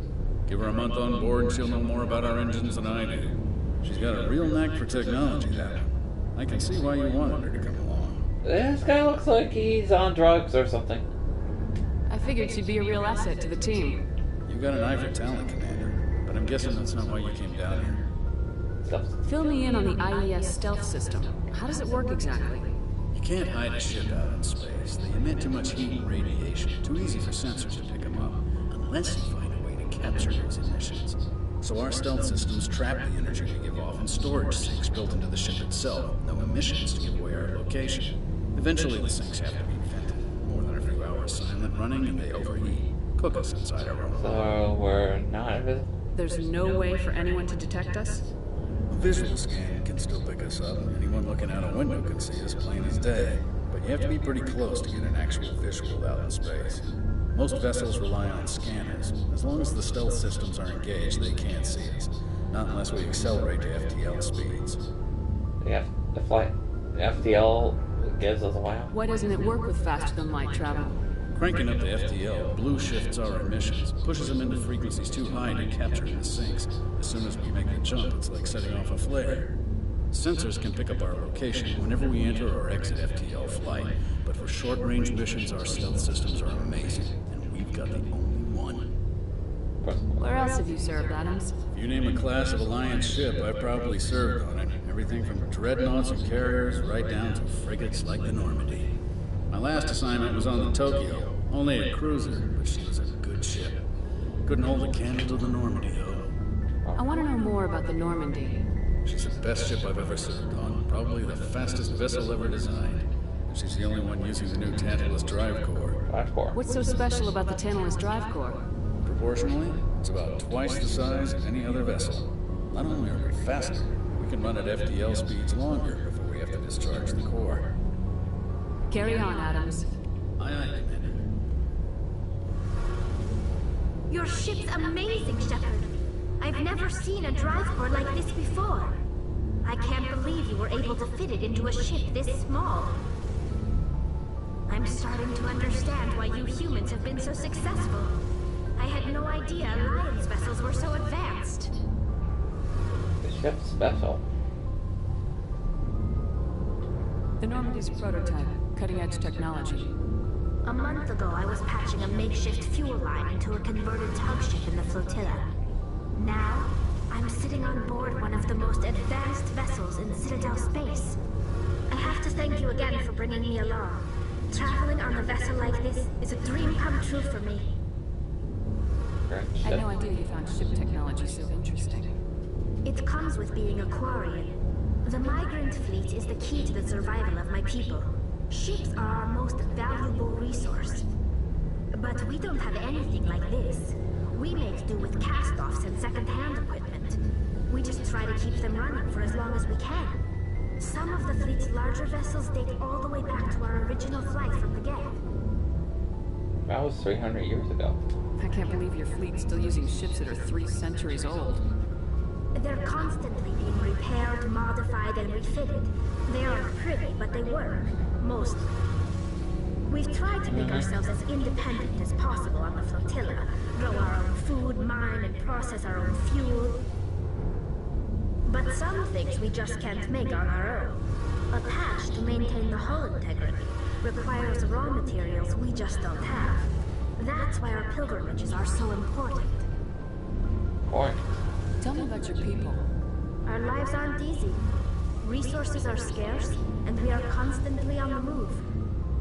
Give her a month on board and she'll know more about our engines than I do. She's got a real knack for technology, that one. I can see why you wanted her to come along. This guy looks like he's on drugs or something. I figured she'd be a real asset to the team. You got an eye for talent, Commander, but I'm guessing that's not why you came down here. Fill me in on the IES stealth system. How does it work exactly? You can't hide a ship out in space. They emit too much heat and radiation. Too easy for sensors to pick them up, unless you find a way to capture those emissions. So our stealth systems trap the energy we give off in storage sinks built into the ship itself. No emissions to give away our location. Eventually the sinks have to be vented. More than a few hours silent running and they overheat. Cook us inside our own. So we're not invisible? There's no way for anyone to detect us? A visual scan can still pick us up. Anyone looking out a window can see us plain as day. But you have to be pretty close to get an actual visual out in space. Most vessels rely on scanners. As long as the stealth systems are engaged, they can't see us. Not unless we accelerate to FTL speeds. The FTL gives us a while. Why doesn't it work with faster than light travel? Cranking up the FTL blue shifts our emissions, pushes them into frequencies too high to capture in the sinks. As soon as we make the jump, it's like setting off a flare. Sensors can pick up our location whenever we enter or exit FTL flight, but for short-range missions, our stealth systems are amazing, and we've got the only one. Where else have you served, Adams? If you name a class of Alliance ship, I've probably served on it. Everything from dreadnoughts and carriers right down to frigates like the Normandy. My last assignment was on the Tokyo. Only a cruiser, but she was a good ship. Couldn't hold a candle to the Normandy, though. I want to know more about the Normandy. She's the best ship I've ever served on. Probably the fastest vessel ever designed. She's the only one using the new Tantalus drive core. What's so special about the Tantalus drive core? Proportionally, it's about twice the size of any other vessel. Not only are we faster, we can run at FTL speeds longer before we have to discharge the core. Carry on, Adams. Aye, aye, Commander. Your ship's amazing, Shepard. I've never seen a drive core like this before. I can't believe you were able to fit it into a ship this small. I'm starting to understand why you humans have been so successful. I had no idea Alliance vessels were so advanced. The ship's special. The Normandy's a prototype, cutting-edge technology. A month ago, I was patching a makeshift fuel line into a converted tug ship in the flotilla. Now, I'm sitting on board one of the most advanced vessels in Citadel space. I have to thank you again for bringing me along. Traveling on a vessel like this is a dream come true for me. I had no idea you found ship technology so interesting. It comes with being a Quarian. The migrant fleet is the key to the survival of my people. Ships are our most valuable resource. But we don't have anything like this. We make do with cast-offs and second-hand equipment. We just try to keep them running for as long as we can. Some of the fleet's larger vessels date all the way back to our original flight from the Geth. That was 300 years ago. I can't believe your fleet's still using ships that are 3 centuries old. They're constantly being repaired, modified, and refitted. They aren't pretty, but they work. Mostly. We've tried to make ourselves as independent as possible on the flotilla. Grow our own food, mine, and process our own fuel. But some things we just can't make on our own. A patch to maintain the hull integrity requires raw materials we just don't have. That's why our pilgrimages are so important. Point. Tell me about your people. Our lives aren't easy. Resources are scarce, and we are constantly on the move.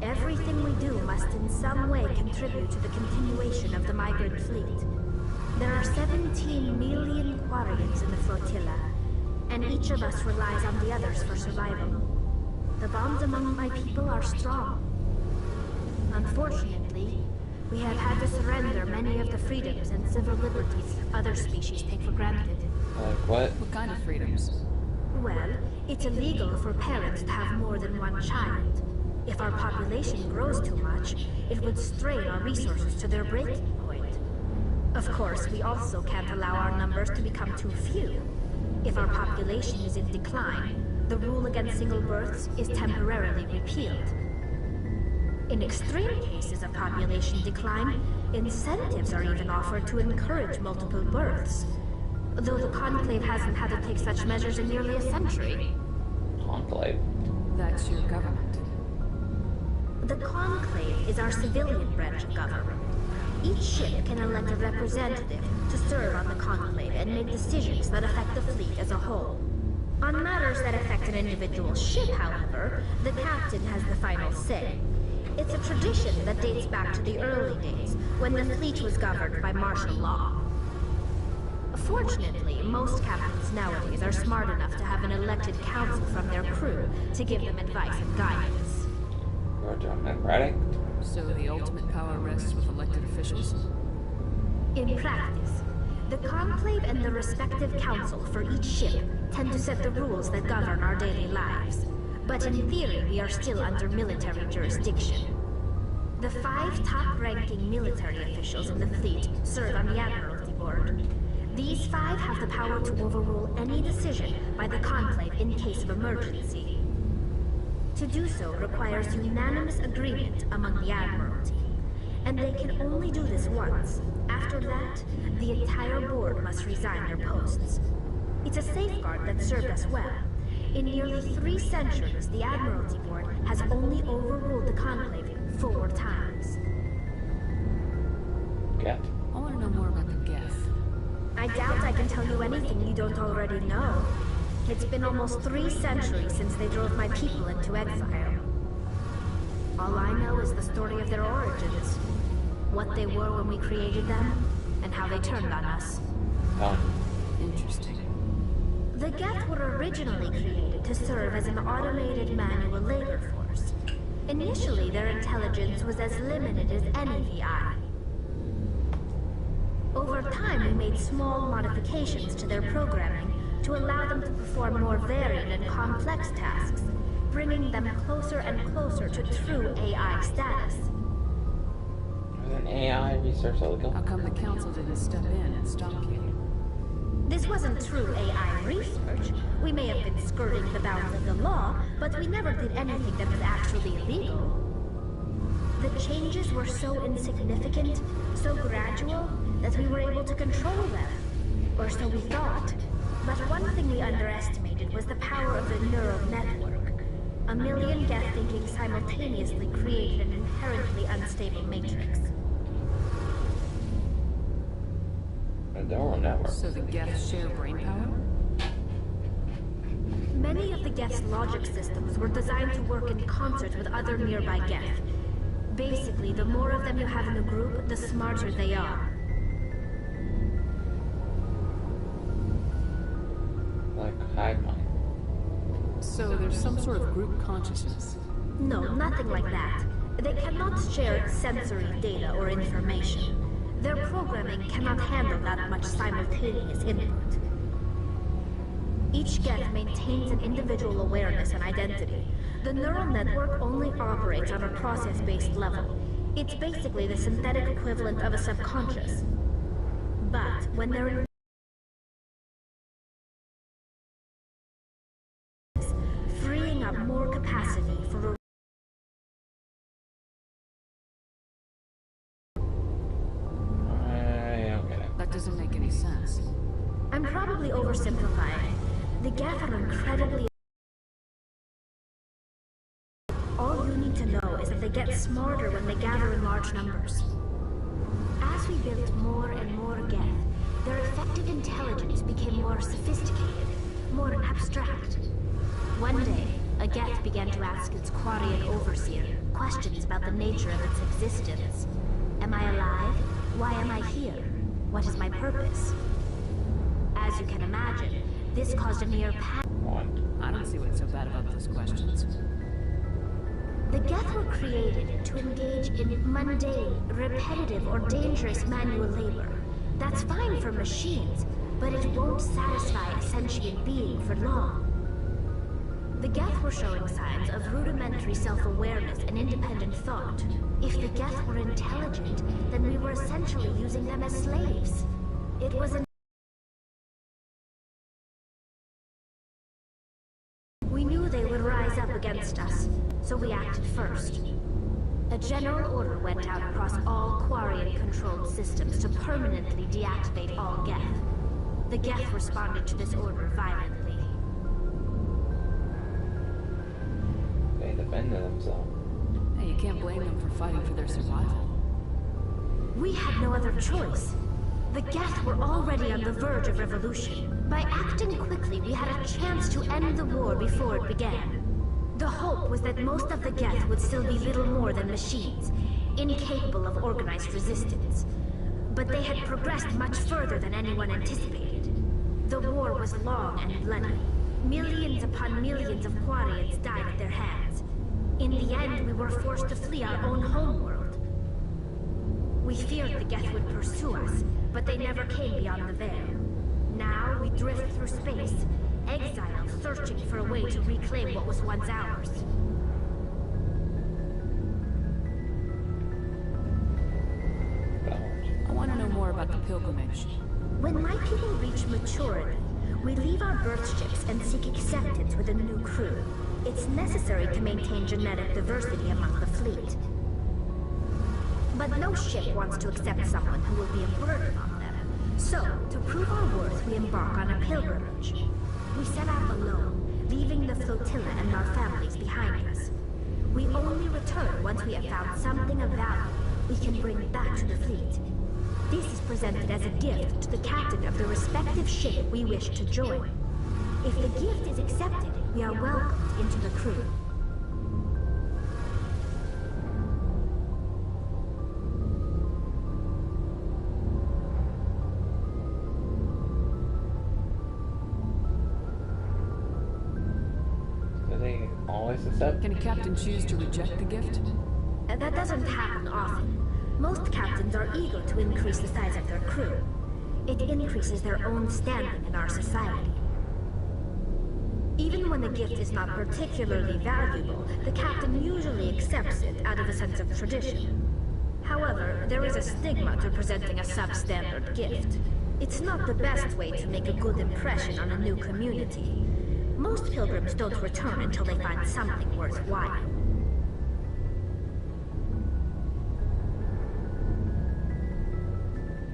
Everything we do must in some way contribute to the continuation of the migrant fleet. There are 17 million Quarians in the flotilla, and each of us relies on the others for survival. The bonds among my people are strong. Unfortunately, we have had to surrender many of the freedoms and civil liberties other species take for granted. Like what? What kind of freedoms? Well, it's illegal for parents to have more than one child. If our population grows too much, it would strain our resources to their breaking point. Of course, we also can't allow our numbers to become too few. If our population is in decline, the rule against single births is temporarily repealed. In extreme cases of population decline, incentives are even offered to encourage multiple births. Though the Conclave hasn't had to take such measures in nearly a century. Conclave? That's your government. The Conclave is our civilian branch of government. Each ship can elect a representative to serve on the Conclave and make decisions that affect the fleet as a whole. On matters that affect an individual ship, however, the captain has the final say. It's a tradition that dates back to the early days, when the fleet was governed by martial law. Fortunately, most captains nowadays are smart enough to have an elected council from their crew to give them advice and guidance. You're democratic? So the ultimate power rests with elected officials? In practice, the Conclave and the respective council for each ship tend to set the rules that govern our daily lives. But in theory, we are still under military jurisdiction. The 5 top-ranking military officials in the fleet serve on the Admiralty Board. These 5 have the power to overrule any decision by the Conclave in case of emergency. To do so requires unanimous agreement among the Admiralty, and they can only do this once. After that, the entire board must resign their posts. It's a safeguard that served us well. In nearly 3 centuries, the Admiralty Board has only overruled the Conclave 4 times. Geth? I want to know more about the Geth. I doubt I can tell you anything you don't already know. It's been almost 3 centuries since they drove my people into exile. All I know is the story of their origins. What they were when we created them, and how they turned on us. Oh. Interesting. The Geth were originally created to serve as an automated manual labor force. Initially, their intelligence was as limited as any VI. Over time, we made small modifications to their programming to allow them to perform more varied and complex tasks, bringing them closer and closer to true AI status. Was an AI research illegal? How come the council didn't step in and stop you? This wasn't true AI research. We may have been skirting the bounds of the law, but we never did anything that was actually illegal. The changes were so insignificant, so gradual, that we were able to control them. Or so we thought. But one thing we underestimated was the power of the neural network. A million Geth thinking simultaneously created an inherently unstable matrix. A neural network. So the Geths share brain power? Many of the Geth's logic systems were designed to work in concert with other nearby Geth. Basically, the more of them you have in a group, the smarter they are. Like hive mind. So there's some sort of group consciousness? No, nothing like that. They cannot share sensory data or information. Their programming cannot handle that much simultaneous input. Each Geth maintains an individual awareness and identity. The neural network only operates on a process-based level. It's basically the synthetic equivalent of a subconscious. But when they're in freeing up more capacity for a That doesn't make any sense. I'm probably oversimplifying. The Geth are incredibly... All you need to know is that they get smarter when they gather in large numbers. As we built more and more Geth, their effective intelligence became more sophisticated, more abstract. One day, a Geth began to ask its Quarian overseer questions about the nature of its existence. Am I alive? Why am I here? What is my purpose? As you can imagine, this caused a near panic. I don't see what's so bad about those questions. The Geth were created to engage in mundane, repetitive, or dangerous manual labor. That's fine for machines, but it won't satisfy a sentient being for long. The Geth were showing signs of rudimentary self-awareness and independent thought. If the Geth were intelligent, then we were essentially using them as slaves. It was an... We knew they would rise up against us, so we acted first. A general order went out across all Quarian-controlled systems to permanently deactivate all Geth. The Geth responded to this order violently. They defended themselves. Hey, you can't blame them for fighting for their survival. We had no other choice. The Geth were already on the verge of revolution. By acting quickly, we had a chance to end the war before it began. The hope was that most of the Geth would still be little more than machines, incapable of organized resistance. But they had progressed much further than anyone anticipated. The war was long and bloody. Millions upon millions of Quarians died at their hands. In the end, we were forced to flee our own homeworld. We feared the Geth would pursue us, but they never came beyond the veil. Now we drift through space, exiled, searching for a way to reclaim what was once ours. I want to know more about the pilgrimage. When my people reach maturity, we leave our birth ships and seek acceptance with a new crew. It's necessary to maintain genetic diversity among the fleet. But no ship wants to accept someone who will be a burden on them. So, to prove our worth, we embark on a pilgrimage. We set out alone, leaving the flotilla and our families behind us. We only return once we have found something of value we can bring back to the fleet. This is presented as a gift to the captain of the respective ship we wish to join. If the gift is accepted, we are welcomed into the crew. Do they always accept? Can a captain choose to reject the gift? That doesn't happen often. Most captains are eager to increase the size of their crew. It increases their own standing in our society. Even when the gift is not particularly valuable, the captain usually accepts it out of a sense of tradition. However, there is a stigma to presenting a substandard gift. It's not the best way to make a good impression on a new community. Most pilgrims don't return until they find something worthwhile.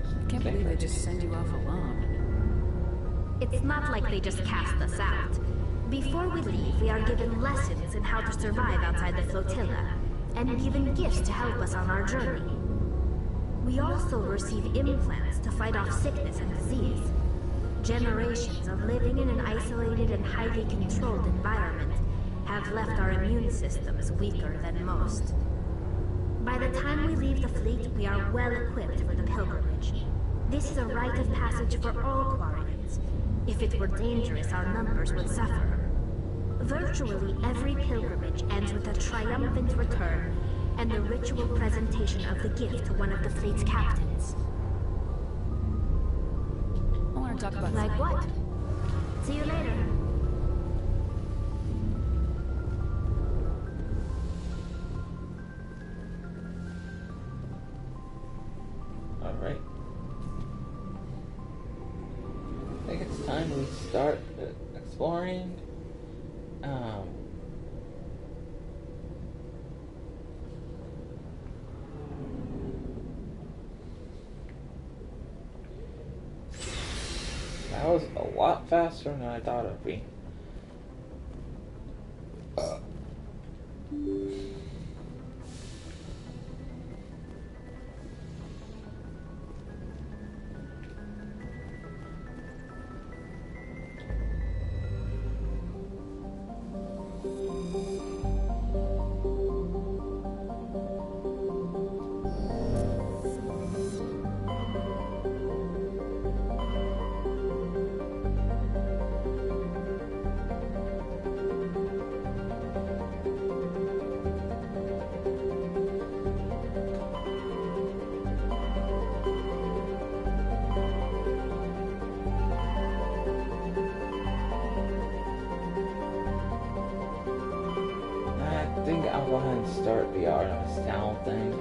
I can't believe they just send you off alone. It's not like they just cast us out. Before we leave, we are given lessons in how to survive outside the flotilla, and given gifts to help us on our journey. We also receive implants to fight off sickness and disease. Generations of living in an isolated and highly controlled environment have left our immune systems weaker than most. By the time we leave the fleet, we are well equipped for the pilgrimage. This is a rite of passage for all Quarians. If it were dangerous, our numbers would suffer. Virtually every pilgrimage ends with a triumphant return and the ritual presentation of the gift to one of the fleet's captains. I want to talk about like what? See you later. Alright. I think it's time we start exploring. That was a lot faster than I thought it would be. I think I'll go ahead and start the Artemis Town thing.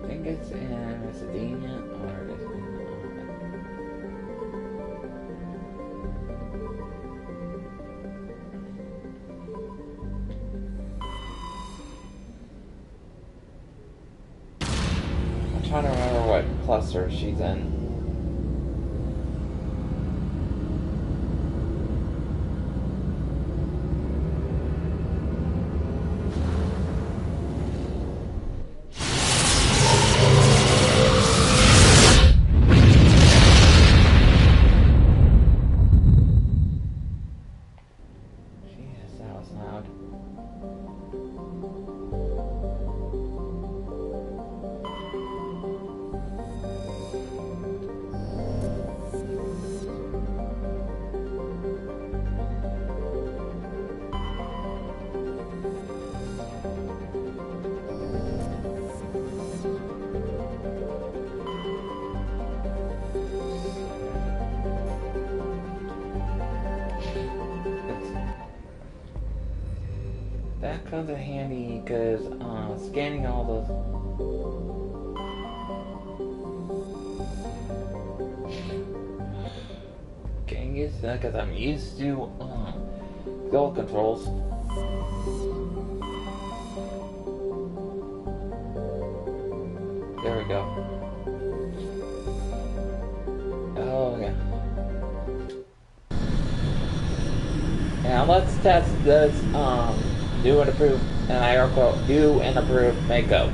I think it's in Macedonia or is it I'm trying to remember what cluster she's in. That comes in handy because scanning all those. Getting used to that because I'm used to gold controls. There we go. Oh yeah. Now let's test this new and approved, and I air quote, new and approved Mako.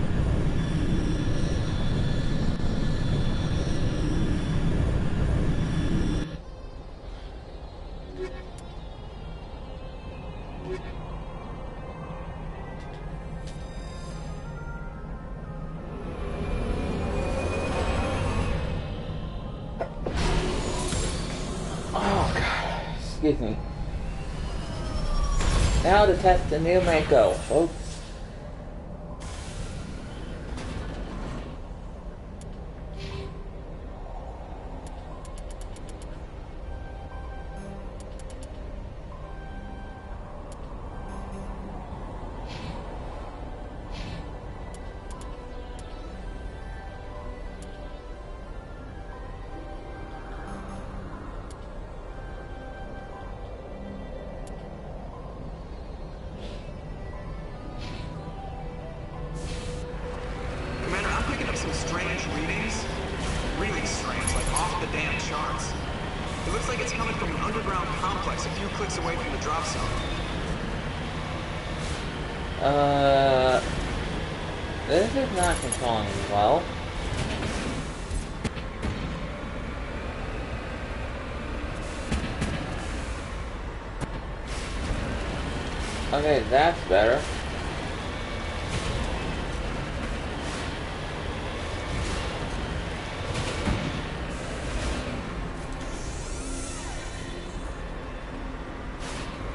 Oh god, excuse me. Now to test the new Mako, folks. looks like it's coming from an underground complex a few clicks away from the drop zone. This is not controlling well. Okay, that's better.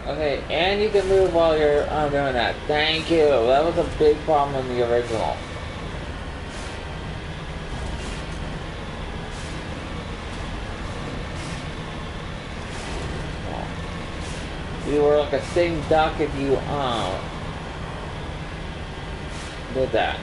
Okay, and you can move while you're doing that. Thank you. That was a big problem in the original. You were like a sitting duck if you did that.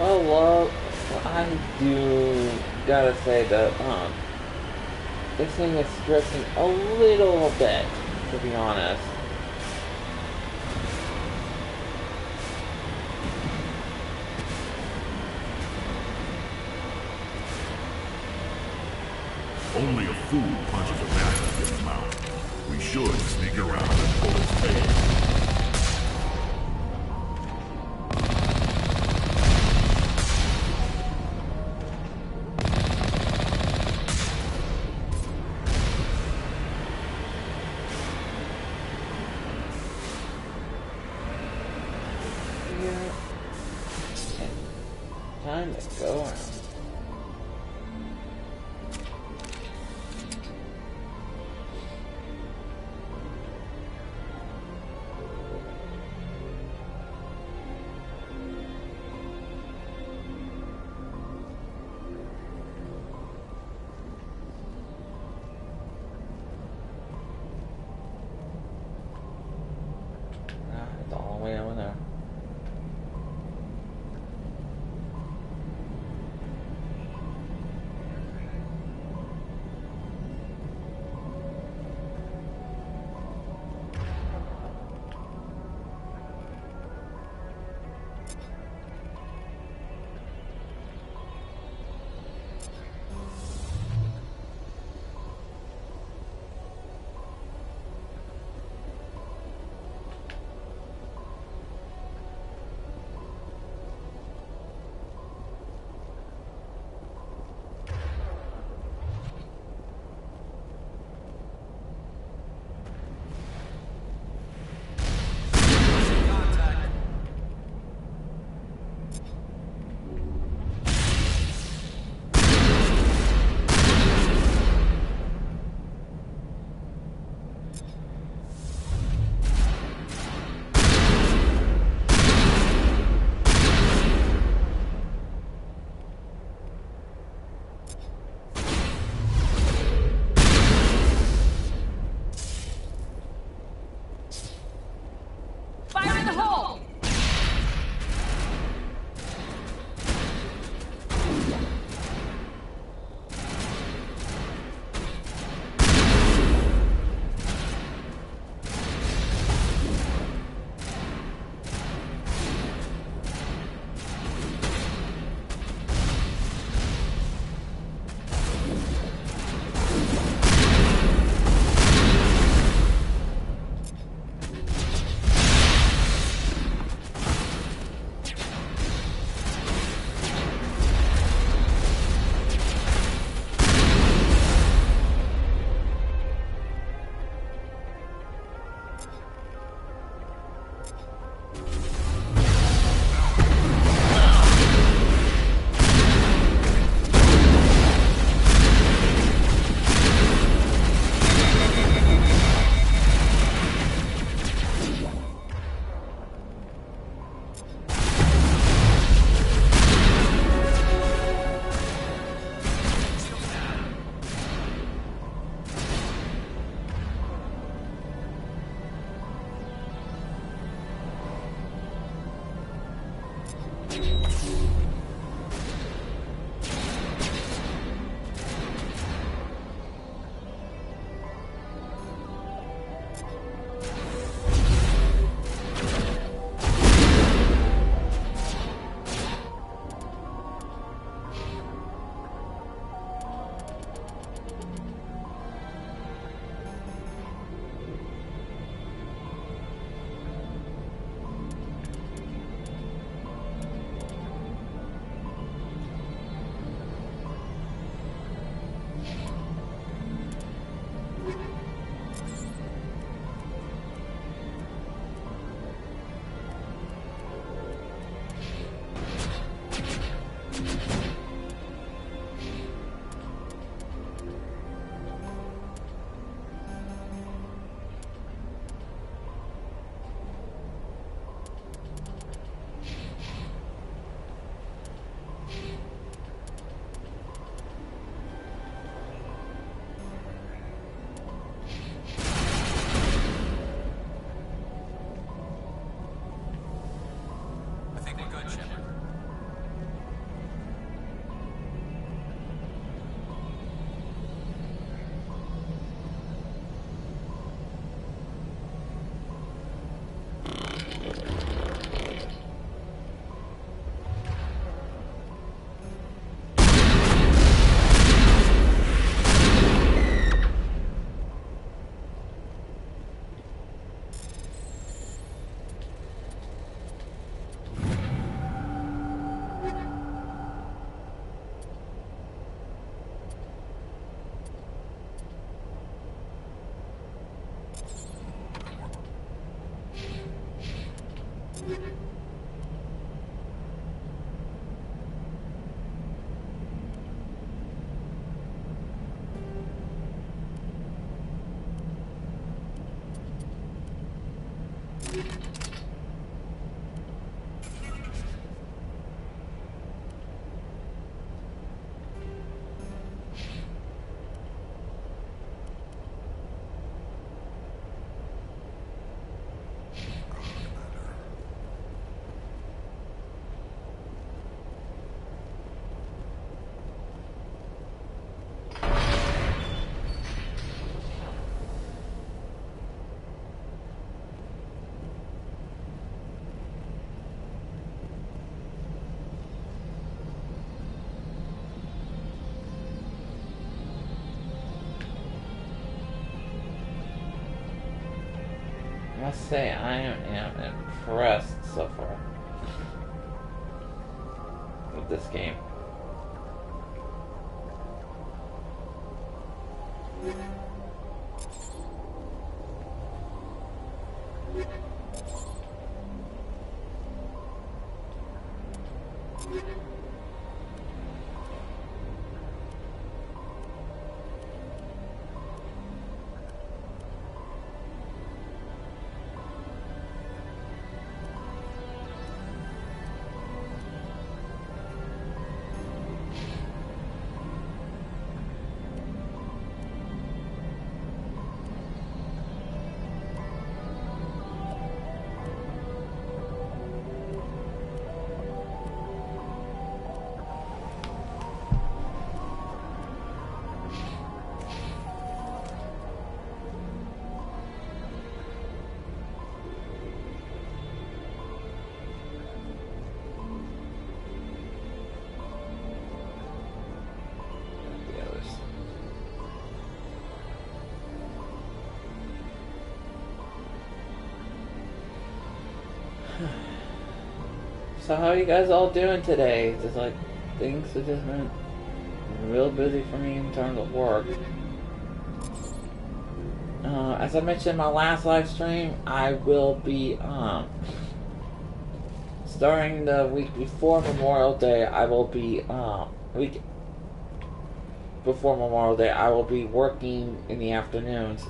Well, I do gotta say that, this thing is drifting a little bit, to be honest. Only a fool punches a master in the mouth. We should sneak around and pull his tail. Time to go around. It's all the way over there. I must say, I am impressed so far with this game. So how are you guys all doing today? Just like things have just been real busy for me in terms of work. As I mentioned in my last live stream, I will be starting the week before Memorial Day. I will be week before Memorial Day. I will be working in the afternoons.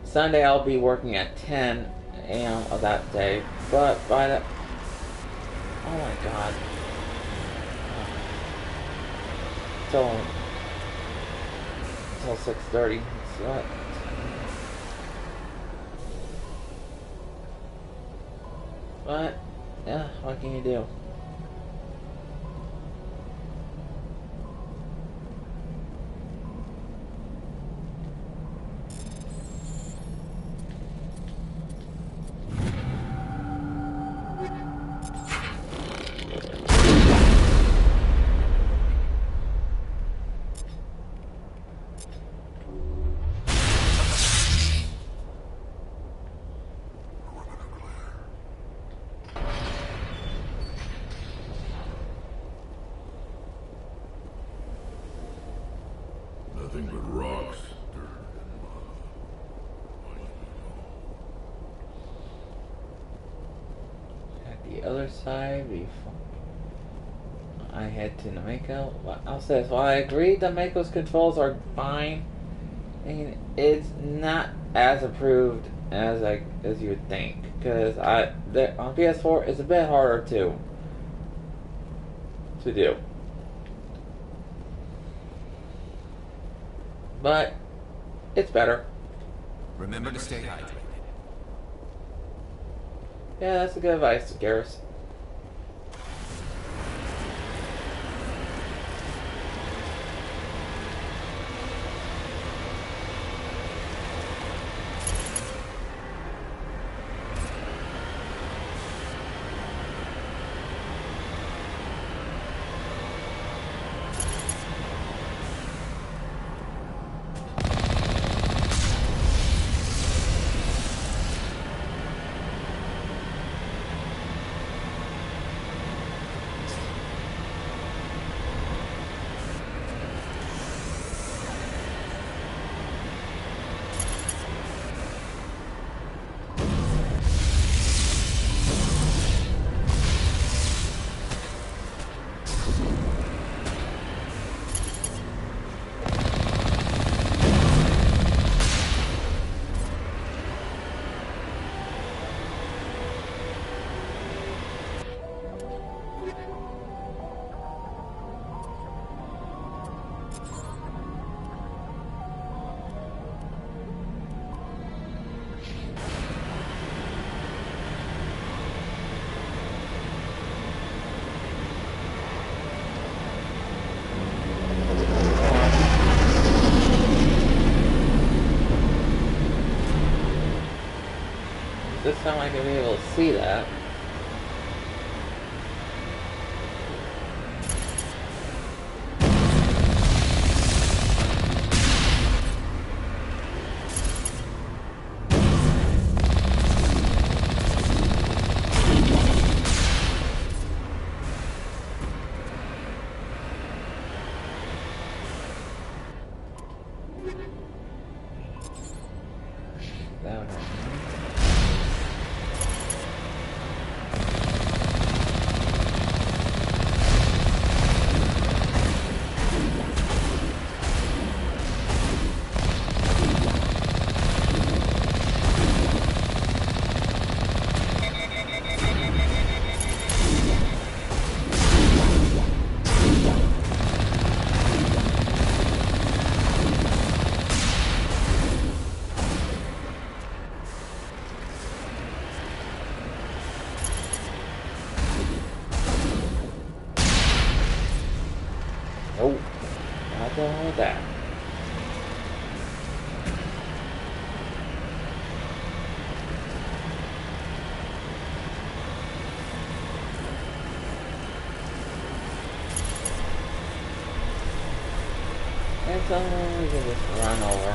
Sunday I'll be working at 10 a.m. of that day, but by the... Oh my god. Till 6:30. But, yeah, what can you do? other side before I head to Nameko. Well, I'll say this. While I agree Nameko's controls are fine, I mean, it's not as approved as you would think. Because on PS4 it's a bit harder to do. But it's better. Remember to stay hydrated. Yeah, that's a good advice, Garrus. This time I can be able to see that. That would help. Nope. Not done with that. And so we can just run over.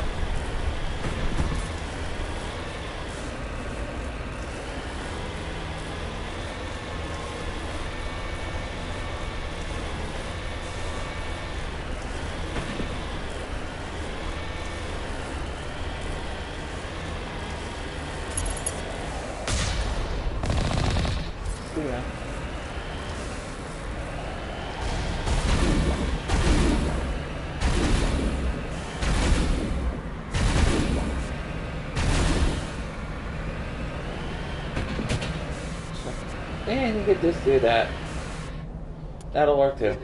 Yeah. And you could just do that. That'll work too.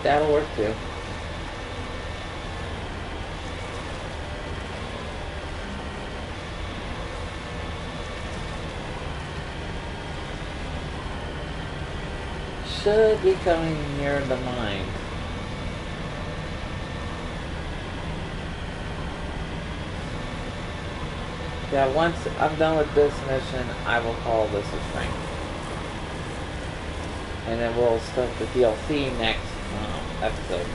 That'll work too. Should be coming near the mine. Yeah, once I'm done with this mission, I will call this a strength. And then we'll start the DLC next episode.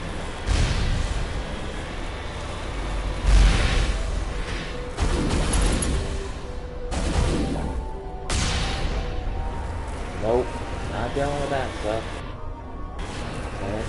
going with that stuff. Okay.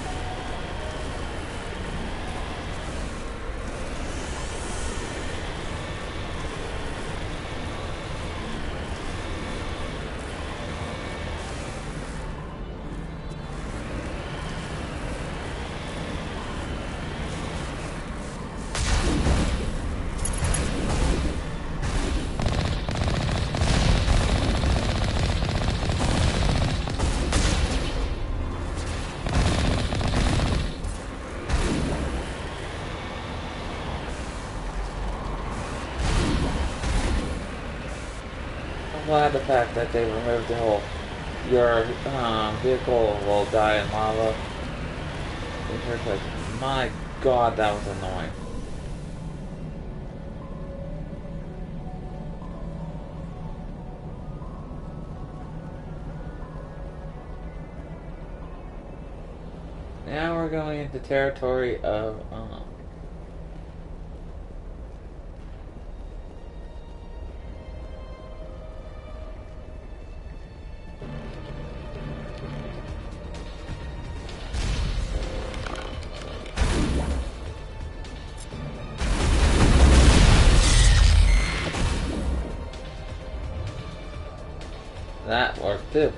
Glad the fact that they removed the whole your vehicle will die in lava. Because my god, that was annoying. Now we're going into territory of that worked too.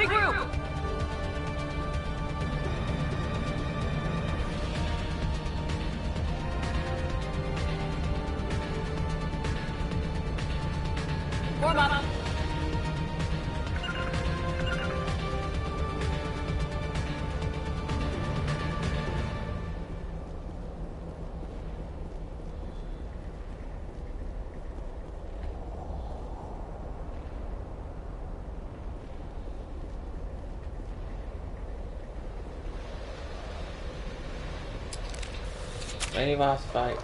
Regroup! Form up. Mini boss fight.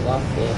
Lost it.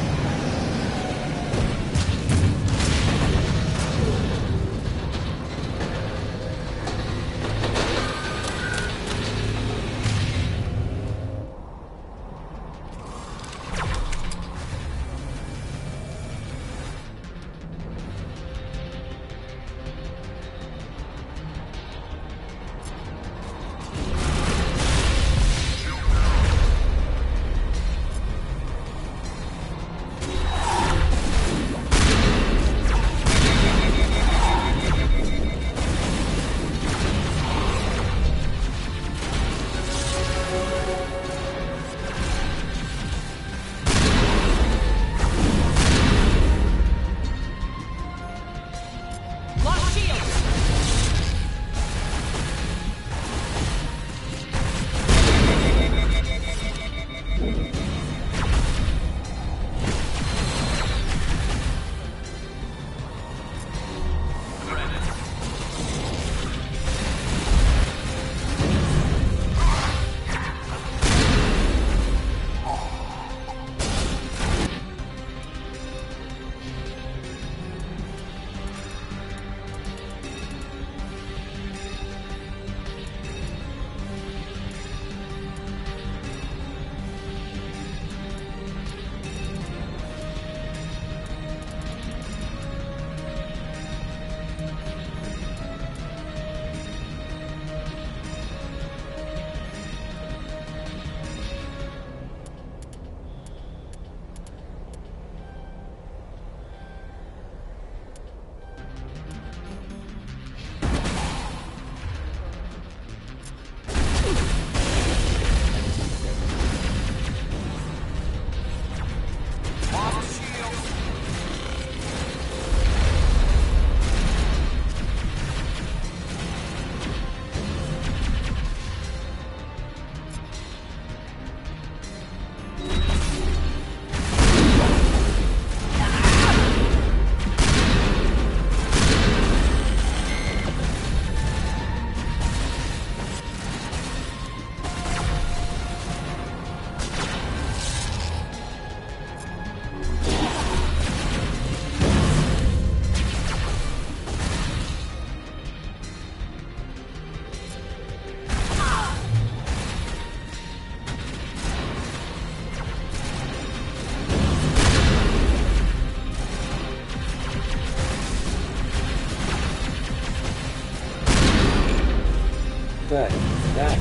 But that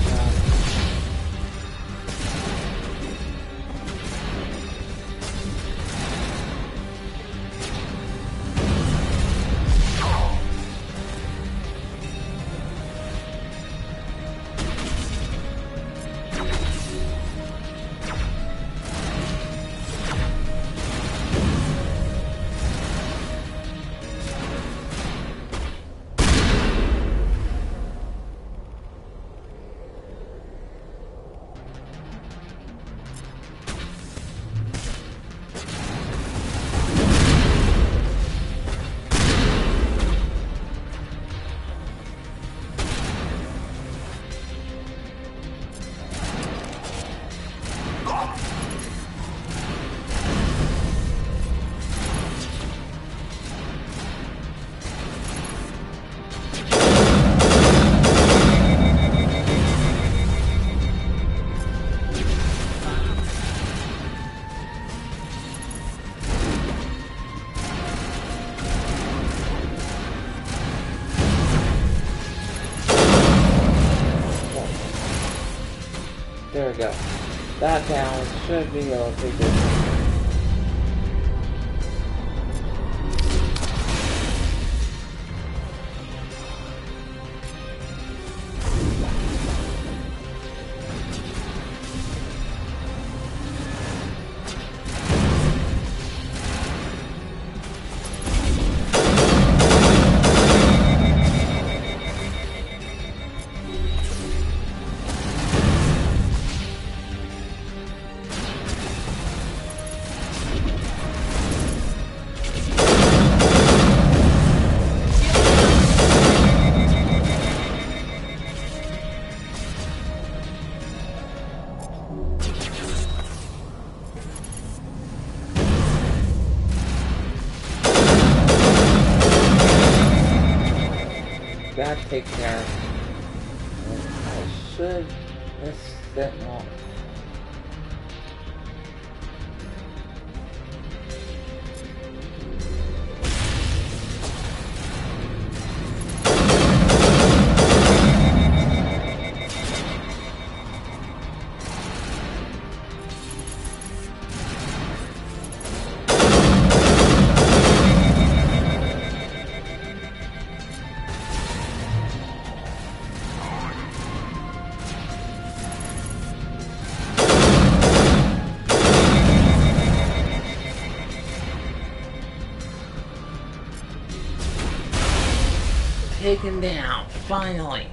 There we go. That down should be able to take this. That takes care of it. I should miss that one. Taken down, finally.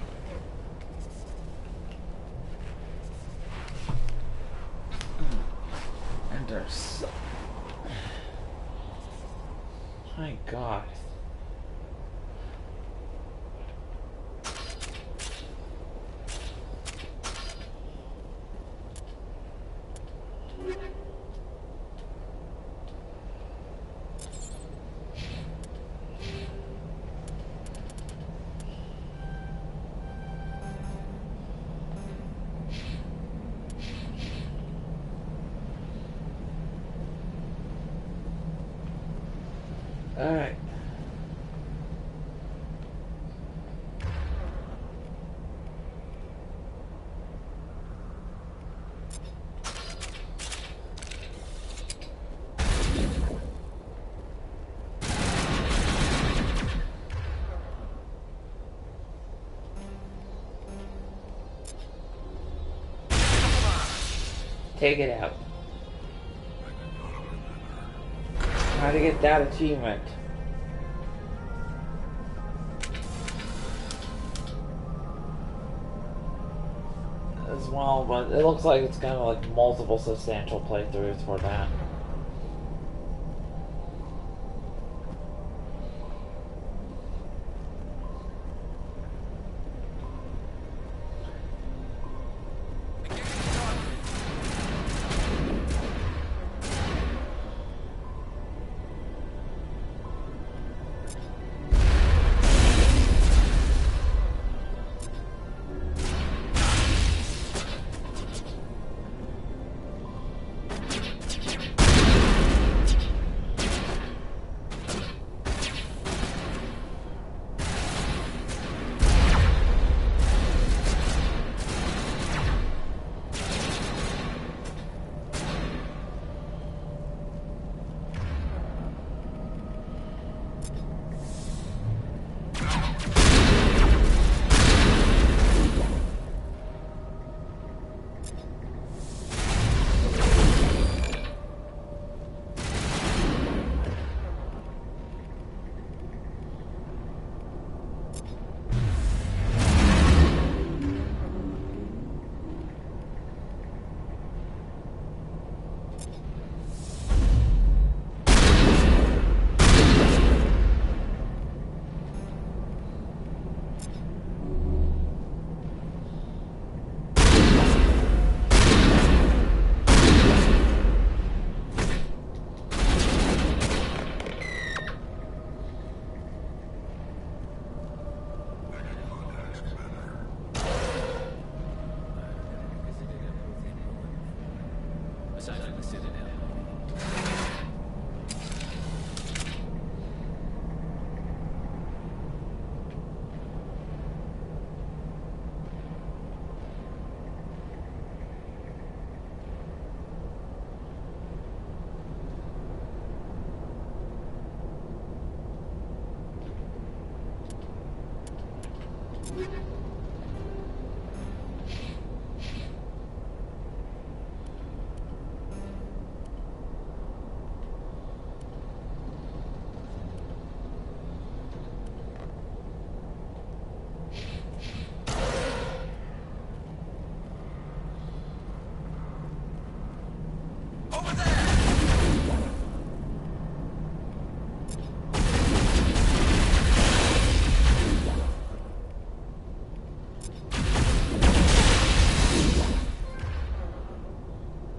And there's so... My God. Alright. Take it out. How to get that achievement? As well, but it looks like it's kind of like multiple substantial playthroughs for that.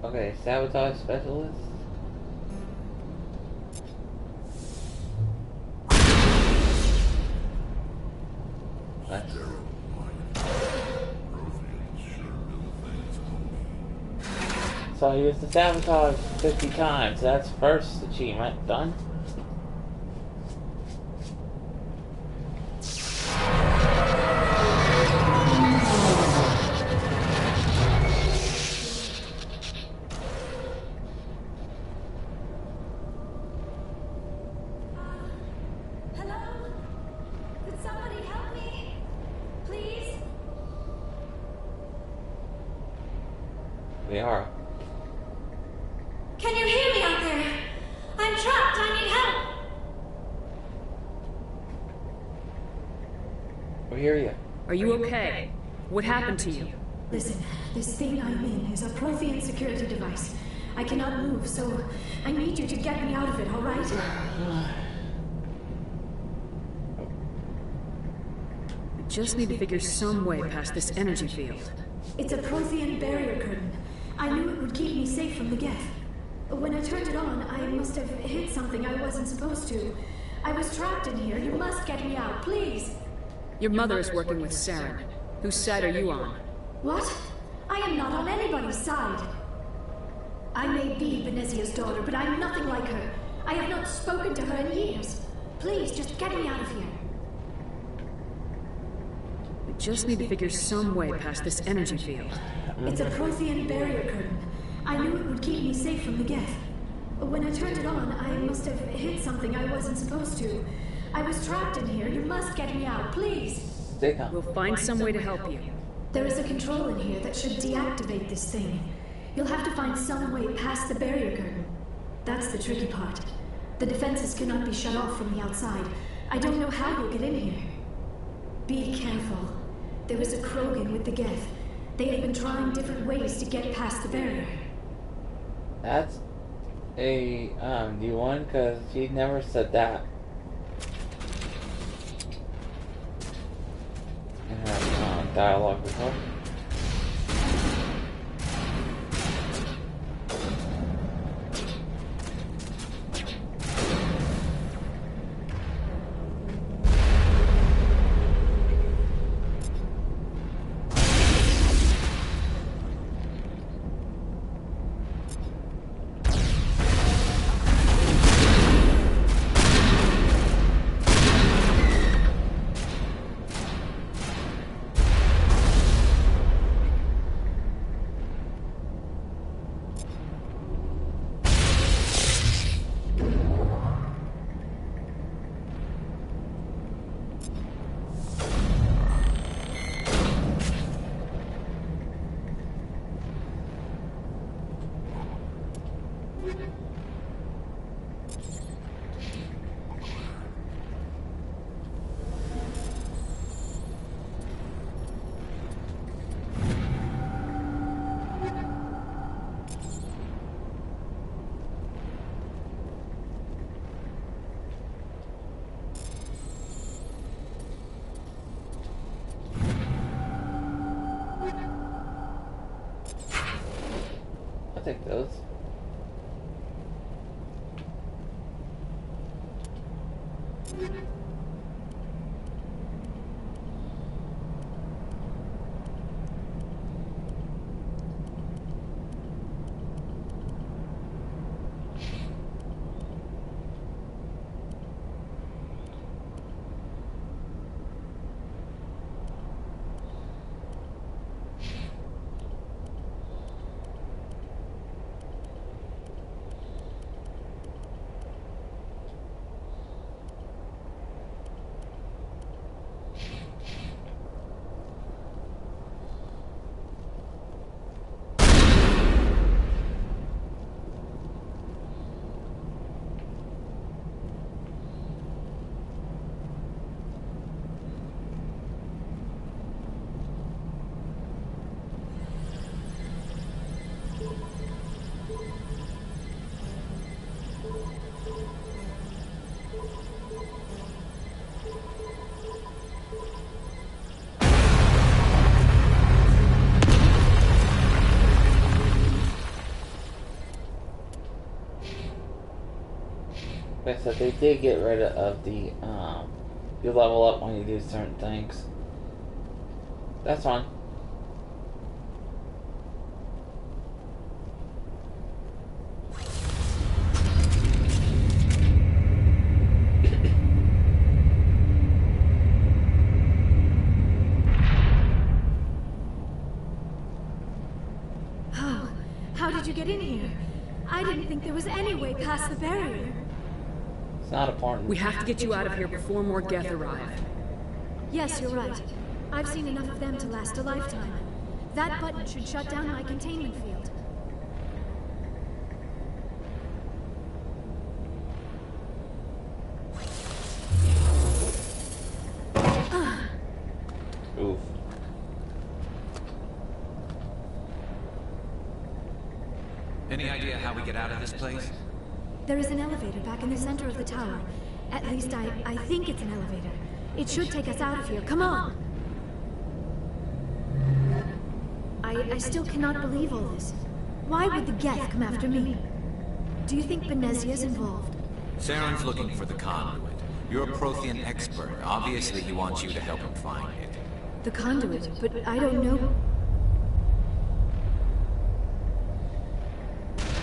Okay, sabotage specialist. Nice. So I used the sabotage 50 times. That's first achievement done. They are. Can you hear me out there? I'm trapped. I need help. We hear you. Are you okay? What happened to you? Listen, this thing I'm in is a Prothean security device. I cannot move, so I need you to get me out of it, all right? We just need to figure some way past this energy field. It's a Prothean barrier curtain. I knew it would keep me safe from the Geth. When I turned it on, I must have hit something I wasn't supposed to. I was trapped in here. You must get me out, please. Your mother is working with Saren. Whose side are you on? What? I am not on anybody's side. I may be Benezia's daughter, but I'm nothing like her. I have not spoken to her in years. Please, just get me out of here. We just need to figure some way past this energy field. It's a Prothean barrier curtain. I knew it would keep me safe from the Geth. When I turned it on, I must have hit something I wasn't supposed to. I was trapped in here. You must get me out, please. We'll find some way to help you. There is a control in here that should deactivate this thing. You'll have to find some way past the barrier curtain. That's the tricky part. The defenses cannot be shut off from the outside. I don't know how you'll get in here. Be careful. There is a Krogan with the Geth. They have been trying different ways to get past the barrier. That's a new one, because she never said that in her dialogue before. I'll take those. that they did get rid of the, you level up when you do certain things. That's fine. Oh, how did you get in here? I didn't think there was any way past the barrier. It's not important. We have to get you out of here before more Geth arrive. Yes, you're right. I've seen enough of them to last a lifetime. That button should shut down my containment field. Oof. Any idea how we get out of this place? There is an elevator back in the center of the tower. At least I think it's an elevator. It should take us out of here. Come on! I still cannot believe all this. Why would the Geth come after me? Do you think Benezia's involved? Saren's looking for the conduit. You're a Prothean expert. Obviously, he wants you to help him find it. The conduit, but I don't know.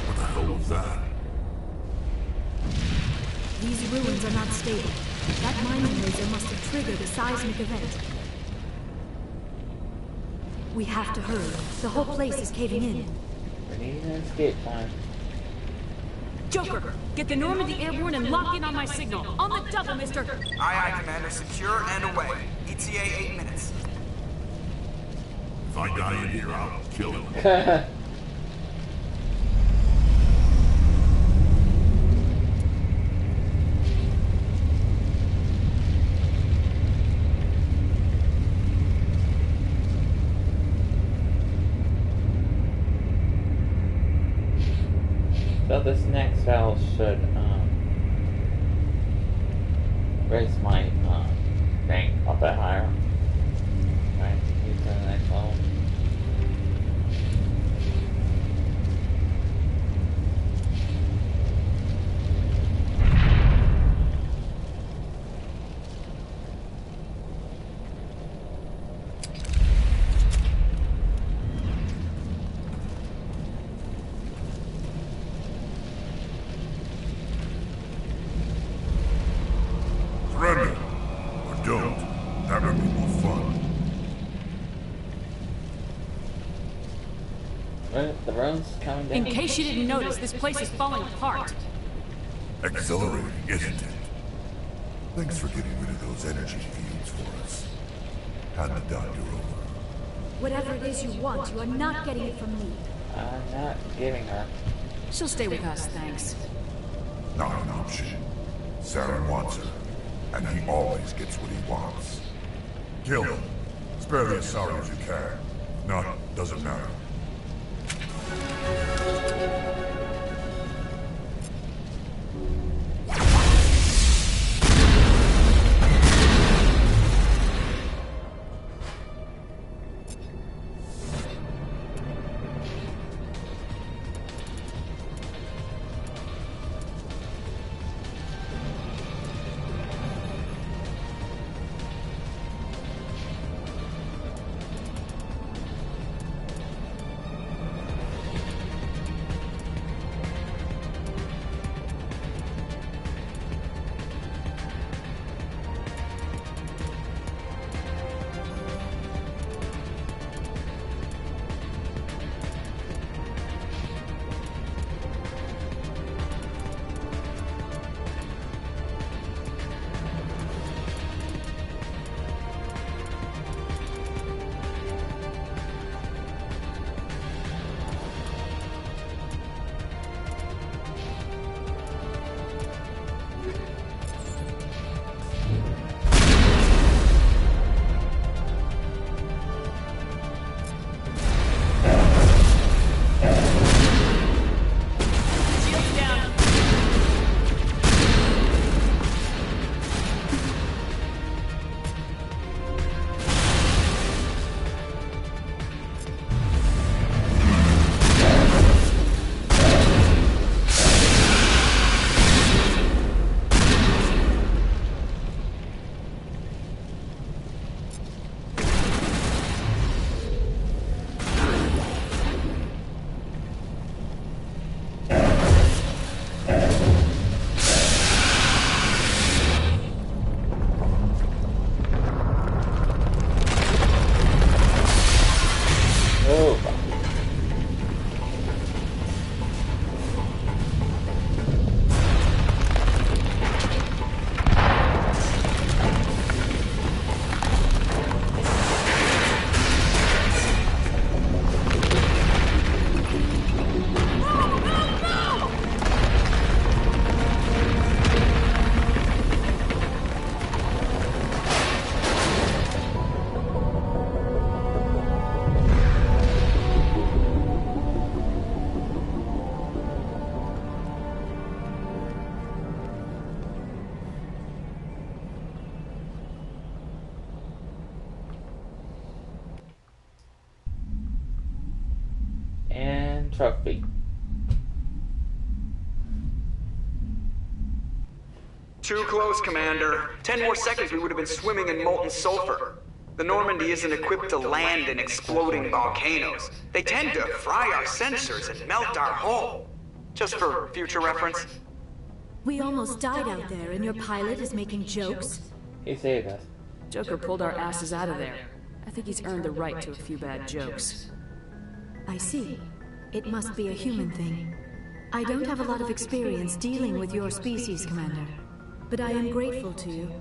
What the hell was that? These ruins are not stable. That mining laser must have triggered a seismic event. We have to hurry. The whole place is caving in. We need an escape plan. Joker, get the Normandy airborne and lock in on my signal. On the double, mister. Aye, aye, Commander. Secure and away. ETA 8 minutes. If I die in here, I'll kill him. So this next valve should raise my thing a bit higher. Right, move to the next level. Surrender. Or don't. That would be more fun. The road's coming down. In case you didn't notice, this place is falling apart. Exhilarating, isn't it? Thanks for getting rid of those energy fields for us. Hand the doctor over. Whatever it is you want, you are not getting it from me. I'm not giving her. She'll stay with us, thanks. Not an option. Saren wants her, and he always gets what he wants. Kill him. Spare the Asari if you can. Not, doesn't matter. trophy. Too close, Commander. 10 more seconds we would have been swimming in molten sulfur. The Normandy isn't equipped to land in exploding volcanoes. They tend to fry our sensors and melt our hull. Just for future reference. We almost died out there, and your pilot is making jokes? He saved us. Joker pulled our asses out of there. I think he's earned the right to a few bad jokes. I see. It must be a human thing. I don't have a lot of experience dealing with your species, Commander. But I am grateful to you.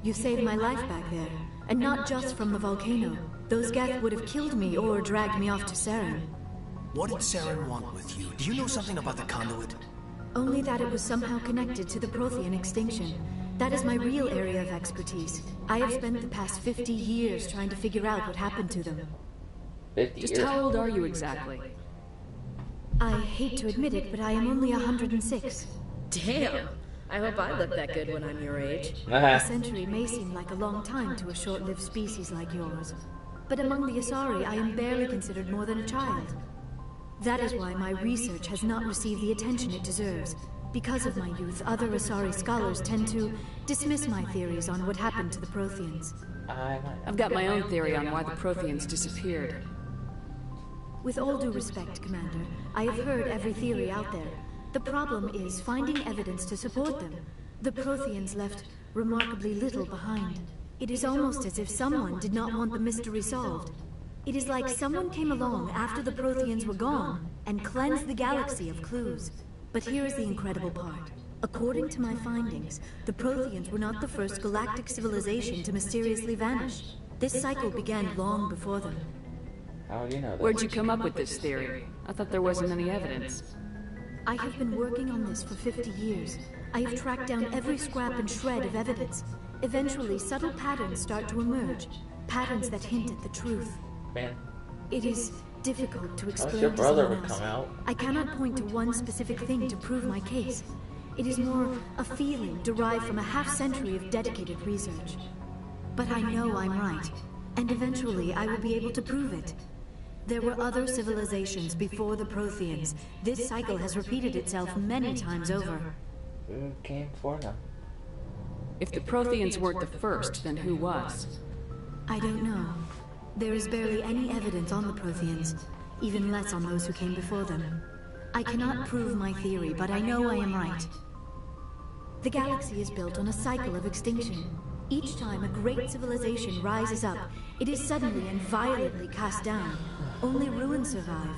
You saved my life back there, and not just from the volcano. Those Geth would have killed me or dragged me off to Saren. What did Saren want with you? Do you know something about the conduit? Only that it was somehow connected to the Prothean extinction. That is my real area of expertise. I have spent the past 50 years trying to figure out what happened to them. 50 Just years. how old are you exactly? I hate to admit it, but I am only 106. Damn. I hope I look that good when I'm your age. A century may seem like a long time to a short-lived species like yours. But among the Asari, I am barely considered more than a child. That is why my research has not received the attention it deserves. Because of my youth, other Asari scholars tend to dismiss my theories on what happened to the Protheans. I've got my own theory on why the Protheans disappeared. With all due respect, Commander, I have heard every theory out there. The problem is finding evidence to support them. The Protheans left remarkably little behind. It is almost as if someone did not want the mystery solved. It is like someone came along after the Protheans were gone and cleansed the galaxy of clues. But here is the incredible part. According to my findings, the Protheans were not the first galactic civilization to mysteriously vanish. This cycle began long before them. How do you know that? Where'd you come up with this theory? I thought there wasn't any evidence. I have been working on this for 50 years. I have tracked down every scrap and shred of evidence. Eventually, subtle patterns start to emerge. Patterns that hint at the truth. Man. It is difficult to explain your to brother someone would else. come out. I cannot point to one specific thing to prove my case. It is more a feeling derived from a half-century of dedicated research. But I know I'm right, and eventually I will be able to prove it. There were other civilizations before the Protheans. This cycle has repeated itself many times over. Who came for them? If the Protheans weren't the first, then who was? I don't know. There is barely any evidence on the Protheans, even less on those who came before them. I cannot prove my theory, but I know I am right. The galaxy is built on a cycle of extinction. Each time a great civilization rises up, it is suddenly and violently cast down. Only ruins survive.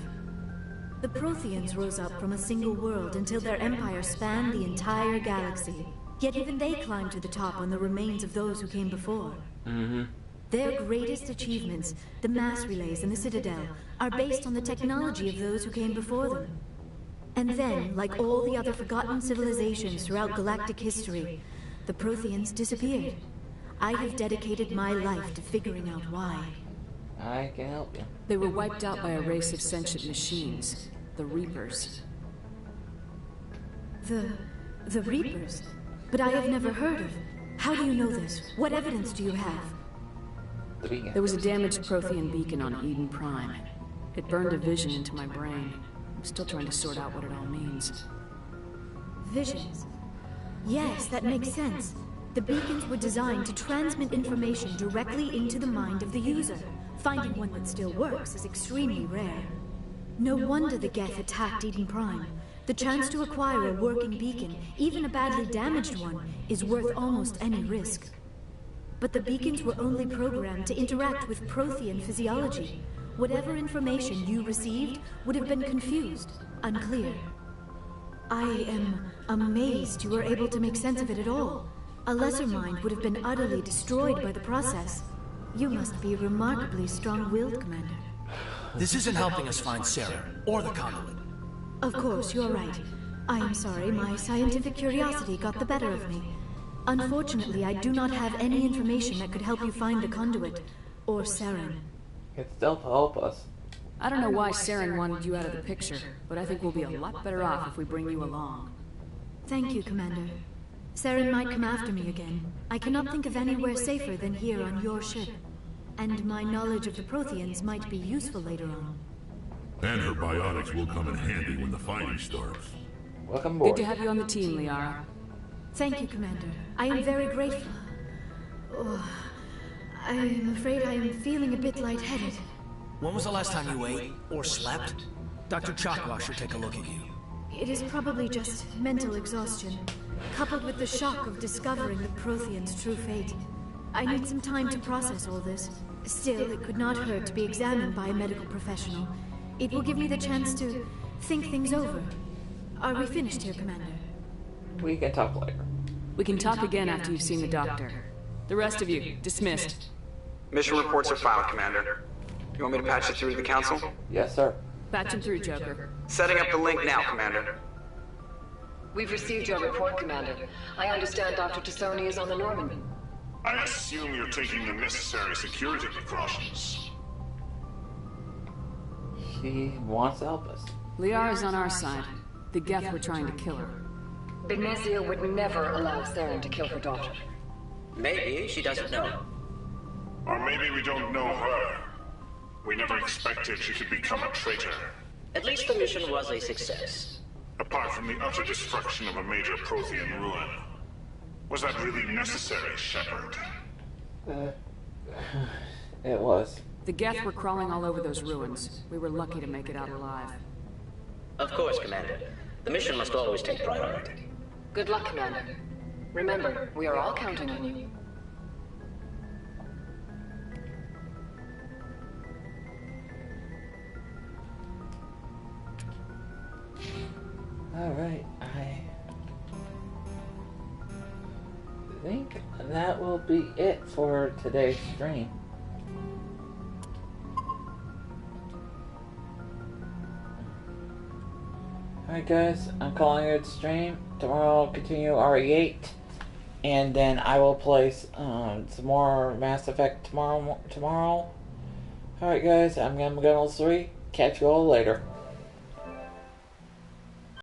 The Protheans rose up from a single world until their empire spanned the entire galaxy. Yet even they climbed to the top on the remains of those who came before. Their greatest achievements, the mass relays and the Citadel, are based on the technology of those who came before them. And then, like all the other forgotten civilizations throughout galactic history, the Protheans disappeared. I have dedicated my life to figuring out why. I can help you. They were wiped out by a race of sentient machines, the Reapers. The Reapers? But I have never heard of. How do you know this? What evidence do you have? The beacon. There was a damaged Prothean beacon on Eden Prime. It burned a vision into my brain. I'm still trying to sort out what it all means. Visions. Yes, that makes sense. The beacons were designed to transmit information directly into the mind of the user. Finding one that still works is extremely rare. No wonder the Geth attacked Eden Prime. The chance to acquire a working beacon, even a badly damaged one, is worth almost any risk. But the beacons were only programmed to interact with Prothean physiology. Whatever information you received would have been confused, unclear. I am amazed you were able to make sense of it at all. A lesser mind would have been utterly destroyed by the process. You must be remarkably strong-willed, Commander. This isn't helping us find Saren, or the conduit. Of course, you're right. I am sorry, my scientific curiosity got the better of me. Unfortunately, I do not have any information that could help you find the conduit, or Saren. It's still to help us. I don't know why Saren wanted you out of the picture, but I think we'll be a lot better off if we bring you along. Thank you, Commander. Saren might come after me again. I cannot think of anywhere safer than here on your ship. And my knowledge of the Protheans might be useful later on. And her biotics will come in handy when the fighting starts. Welcome aboard. Good to have you on the team, Liara. Thank you, Commander. I am very grateful. Oh, I am afraid I am feeling a bit lightheaded. When was the last time you ate or slept? Dr. Chakwa should take a look at you. It is probably just mental exhaustion, coupled with the shock of discovering the Prothean's true fate. I need some time to process all this. Still, it could not hurt to be examined by a medical professional. It will give me the chance to think things over. Are we finished here, Commander? We can talk later. We can talk again after you've seen the doctor. The rest of you, dismissed. Mission reports are filed, Commander. You want me to patch it through to the Council? Yes, sir. Patch him through, Joker. Setting up the link now, Commander. We've received your report, Commander. I understand Dr. Tassoni is on the Normandy. I assume you're taking the necessary security precautions. She wants to help us. Liara's on our side. The Geth were trying to kill her. Benezia would never allow Saren to kill her daughter. Maybe she doesn't know. Or maybe we don't know her. We never expected she could become a traitor. At least the mission was a success. Apart from the utter destruction of a major Prothean ruin. Was that really necessary, Shepard? It was. The Geth were crawling all over those ruins. We were lucky to make it out alive. Of course, Commander. The mission must always take priority. Good luck, Commander. Remember, we are all counting on you. Alright, I think that will be it for today's stream. Alright guys, I'm calling it a stream. Tomorrow I'll continue RE8. And then I will play some more Mass Effect tomorrow. Alright guys, I'm Gun3. Catch you all later.